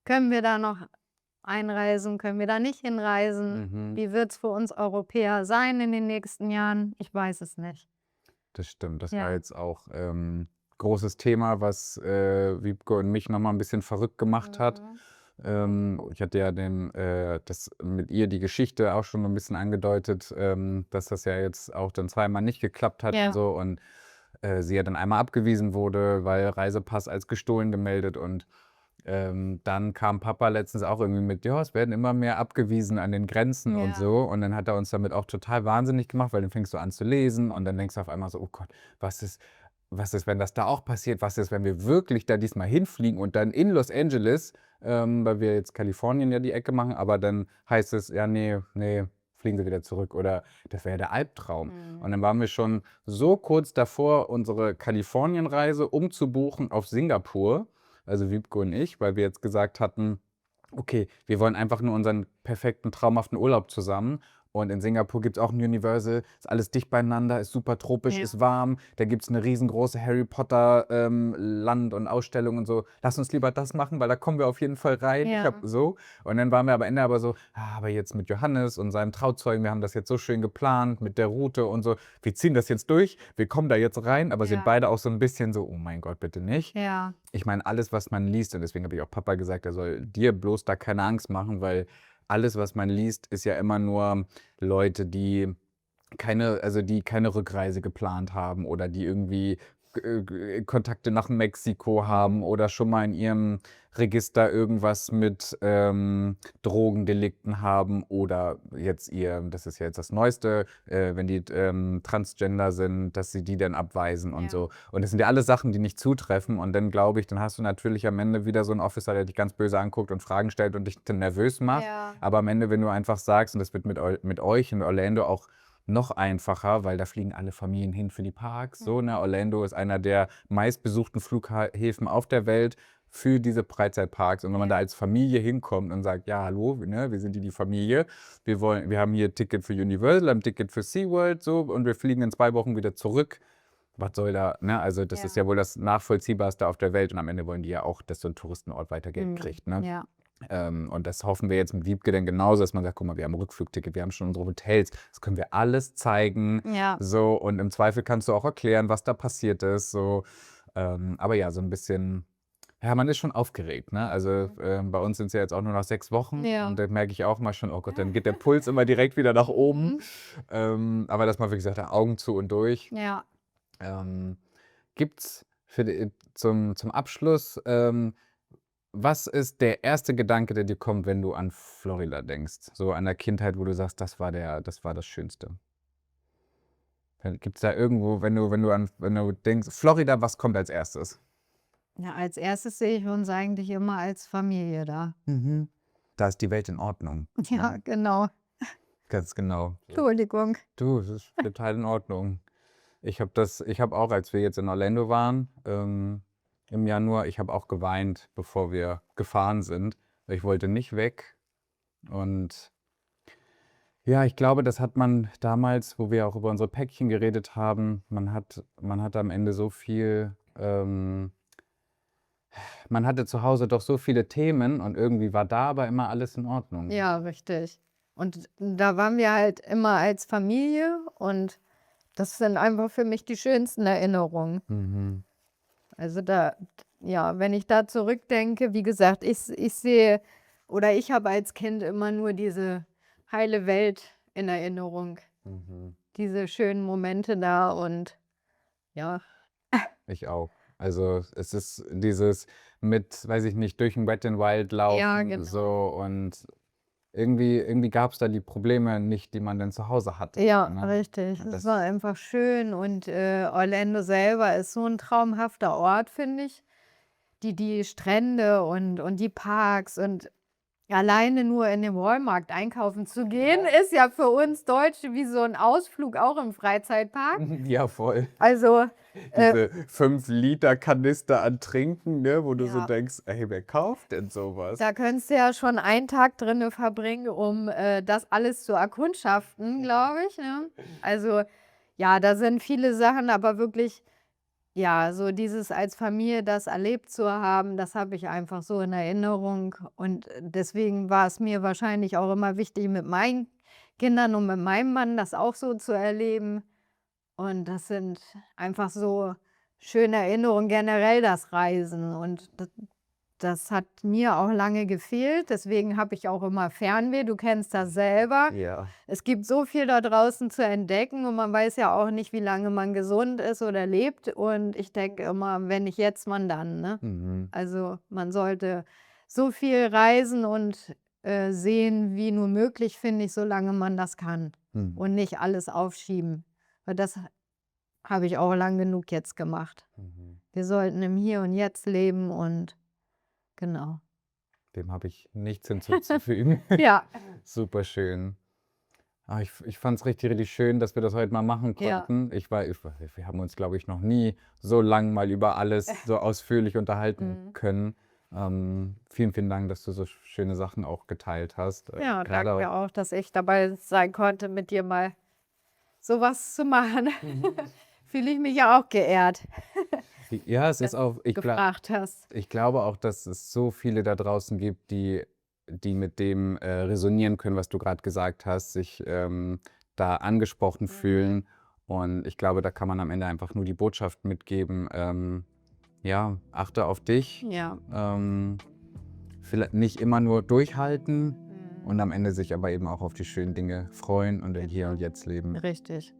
Können wir da noch einreisen? Können wir da nicht hinreisen? Mhm. Wie wird's für uns Europäer sein in den nächsten Jahren? Ich weiß es nicht. Das stimmt. Das Ja. war jetzt auch großes Thema, was Wiebke und mich noch mal 'n bisschen verrückt gemacht hat. Ich hatte ja das mit ihr die Geschichte auch schon ein bisschen angedeutet, dass das ja jetzt auch dann zweimal nicht geklappt hat und Ja. so. Und sie ja dann einmal abgewiesen wurde, weil Reisepass als gestohlen gemeldet. Und dann kam Papa letztens auch irgendwie mit, ja, es werden immer mehr abgewiesen an den Grenzen und Ja. so. Und dann hat er uns damit auch total wahnsinnig gemacht, weil dann fängst du an zu lesen und dann denkst du auf einmal so, oh Gott, was ist, wenn das da auch passiert? Was ist, wenn wir wirklich da diesmal hinfliegen und dann in Los Angeles, weil wir jetzt Kalifornien ja die Ecke machen, aber dann heißt es, ja, nee, fliegen Sie wieder zurück oder das wäre der Albtraum. Und dann waren wir schon so kurz davor, unsere Kalifornienreise umzubuchen auf Singapur, also Wiebke und ich, weil wir jetzt gesagt hatten, okay, wir wollen einfach nur unseren perfekten, traumhaften Urlaub zusammen. Und in Singapur gibt es auch ein Universal, ist alles dicht beieinander, ist super tropisch, Ja. ist warm. Da gibt es eine riesengroße Harry Potter Land und Ausstellung und so. Lass uns lieber das machen, weil da kommen wir auf jeden Fall rein. Ja. Und dann waren wir am Ende aber so, aber jetzt mit Johannes und seinem Trauzeugen, wir haben das jetzt so schön geplant mit der Route und so. Wir ziehen das jetzt durch, wir kommen da jetzt rein, aber sind Ja. beide auch so ein bisschen so, oh mein Gott, bitte nicht. Ja. Ich meine, alles, was man liest, und deswegen habe ich auch Papa gesagt, er soll dir bloß da keine Angst machen, weil alles, was man liest, ist ja immer nur Leute, die keine Rückreise geplant haben oder die irgendwie Kontakte nach Mexiko haben oder schon mal in ihrem Register irgendwas mit Drogendelikten haben oder jetzt das ist ja jetzt das Neueste, wenn die Transgender sind, dass sie die dann abweisen und Ja. so. Und das sind ja alles Sachen, die nicht zutreffen. Und dann glaube ich, dann hast du natürlich am Ende wieder so einen Officer, der dich ganz böse anguckt und Fragen stellt und dich dann nervös macht. Ja. Aber am Ende, wenn du einfach sagst, und das wird mit euch in Orlando auch noch einfacher, weil da fliegen alle Familien hin für die Parks. So, ne? Orlando ist einer der meistbesuchten Flughäfen auf der Welt für diese Freizeitparks. Und wenn man da Ja. als Familie hinkommt und sagt, ja, hallo, ne, wir sind die Familie, wir haben hier ein Ticket für Universal, ein Ticket für SeaWorld, so, und wir fliegen in 2 Wochen wieder zurück. Was soll da, ne? Also das ist Ja. ja wohl das Nachvollziehbarste auf der Welt. Und am Ende wollen die ja auch, dass so ein Touristenort weiter Geld kriegt, ne? Ja. Und das hoffen wir jetzt mit Wiebke dann genauso, dass man sagt, guck mal, wir haben ein Rückflugticket, wir haben schon unsere Hotels, das können wir alles zeigen. Ja. So, und im Zweifel kannst du auch erklären, was da passiert ist. So. Aber ja, so ein bisschen, ja, man ist schon aufgeregt, ne? Also bei uns sind es ja jetzt auch nur noch 6 Wochen Ja. und da merke ich auch mal schon, oh Gott, dann geht der Puls immer direkt wieder nach oben. Aber dass man wirklich sagt, Augen zu und durch. Ja. Gibt's zum Abschluss, was ist der erste Gedanke, der dir kommt, wenn du an Florida denkst? So an der Kindheit, wo du sagst, das war das Schönste. Gibt es da irgendwo, wenn du denkst, Florida, was kommt als erstes? Ja, als erstes sehe ich uns eigentlich immer als Familie da. Da ist die Welt in Ordnung. Ja, genau. Ganz genau. Entschuldigung. Du, es ist total in Ordnung. Ich habe auch, als wir jetzt in Orlando waren, im Januar, ich habe auch geweint, bevor wir gefahren sind. Ich wollte nicht weg. Und ja, ich glaube, das hat man damals, wo wir auch über unsere Päckchen geredet haben, man hat am Ende so viel, man hatte zu Hause doch so viele Themen und irgendwie war da aber immer alles in Ordnung. Ja, richtig. Und da waren wir halt immer als Familie und das sind einfach für mich die schönsten Erinnerungen. Mhm. Also ja, wenn ich da zurückdenke, wie gesagt, ich sehe oder ich habe als Kind immer nur diese heile Welt in Erinnerung. Mhm. Diese schönen Momente da und ja, Ich auch. Also es ist dieses mit, weiß ich nicht, durch den Wet n Wild laufen, ja, genau. so und irgendwie gab es da die Probleme nicht, die man dann zu Hause hatte. Ja, Ne? richtig. Und Es das, war einfach schön und Orlando selber ist so ein traumhafter Ort, finde ich. Die Strände und die Parks und alleine nur in den Walmart einkaufen zu gehen, ist ja für uns Deutsche wie so ein Ausflug auch im Freizeitpark. ja, voll. Also, Diese 5-Liter-Kanister an Trinken, ne, wo du so ja, denkst, ey, wer kauft denn sowas? da könntest du ja schon einen Tag drinne verbringen, um das alles zu erkundschaften, glaube ich, ne? Also, ja, da sind viele Sachen, aber wirklich, ja, so dieses als Familie das erlebt zu haben, das habe ich einfach so in Erinnerung. Und deswegen war es mir wahrscheinlich auch immer wichtig, mit meinen Kindern und mit meinem Mann das auch so zu erleben. Und das sind einfach so schöne Erinnerungen generell, das Reisen. Und das hat mir auch lange gefehlt. Deswegen habe ich auch immer Fernweh. Du kennst das selber. Ja. Es gibt so viel da draußen zu entdecken und man weiß ja auch nicht, wie lange man gesund ist oder lebt. Und ich denke immer, wenn nicht jetzt, wann dann, ne? Mhm. Also man sollte so viel reisen und sehen, wie nur möglich, finde ich, solange man das kann. Mhm. Und nicht alles aufschieben. Weil das habe ich auch lang genug jetzt gemacht. Mhm. Wir sollten im Hier und Jetzt leben und genau. Dem habe ich nichts hinzuzufügen. Ja, Super schön. Ich fand es richtig, richtig schön, dass wir das heute mal machen Ja. konnten. Wir haben uns, glaube ich, noch nie so lang mal über alles so ausführlich unterhalten Mhm. können. Vielen, vielen Dank, dass du so schöne Sachen auch geteilt hast. ja, Gerade danke auch, dass ich dabei sein konnte, mit dir mal sowas zu machen. Fühle ich mich ja auch geehrt, ja, es ist auch, gefragt hast. ich glaube auch, dass es so viele da draußen gibt, die mit dem resonieren können, was du gerade gesagt hast, sich da angesprochen fühlen. Und ich glaube, da kann man am Ende einfach nur die Botschaft mitgeben, ja, achte auf dich, Ja. vielleicht nicht immer nur durchhalten und am Ende sich aber eben auch auf die schönen Dinge freuen und im Hier und Jetzt leben. Richtig.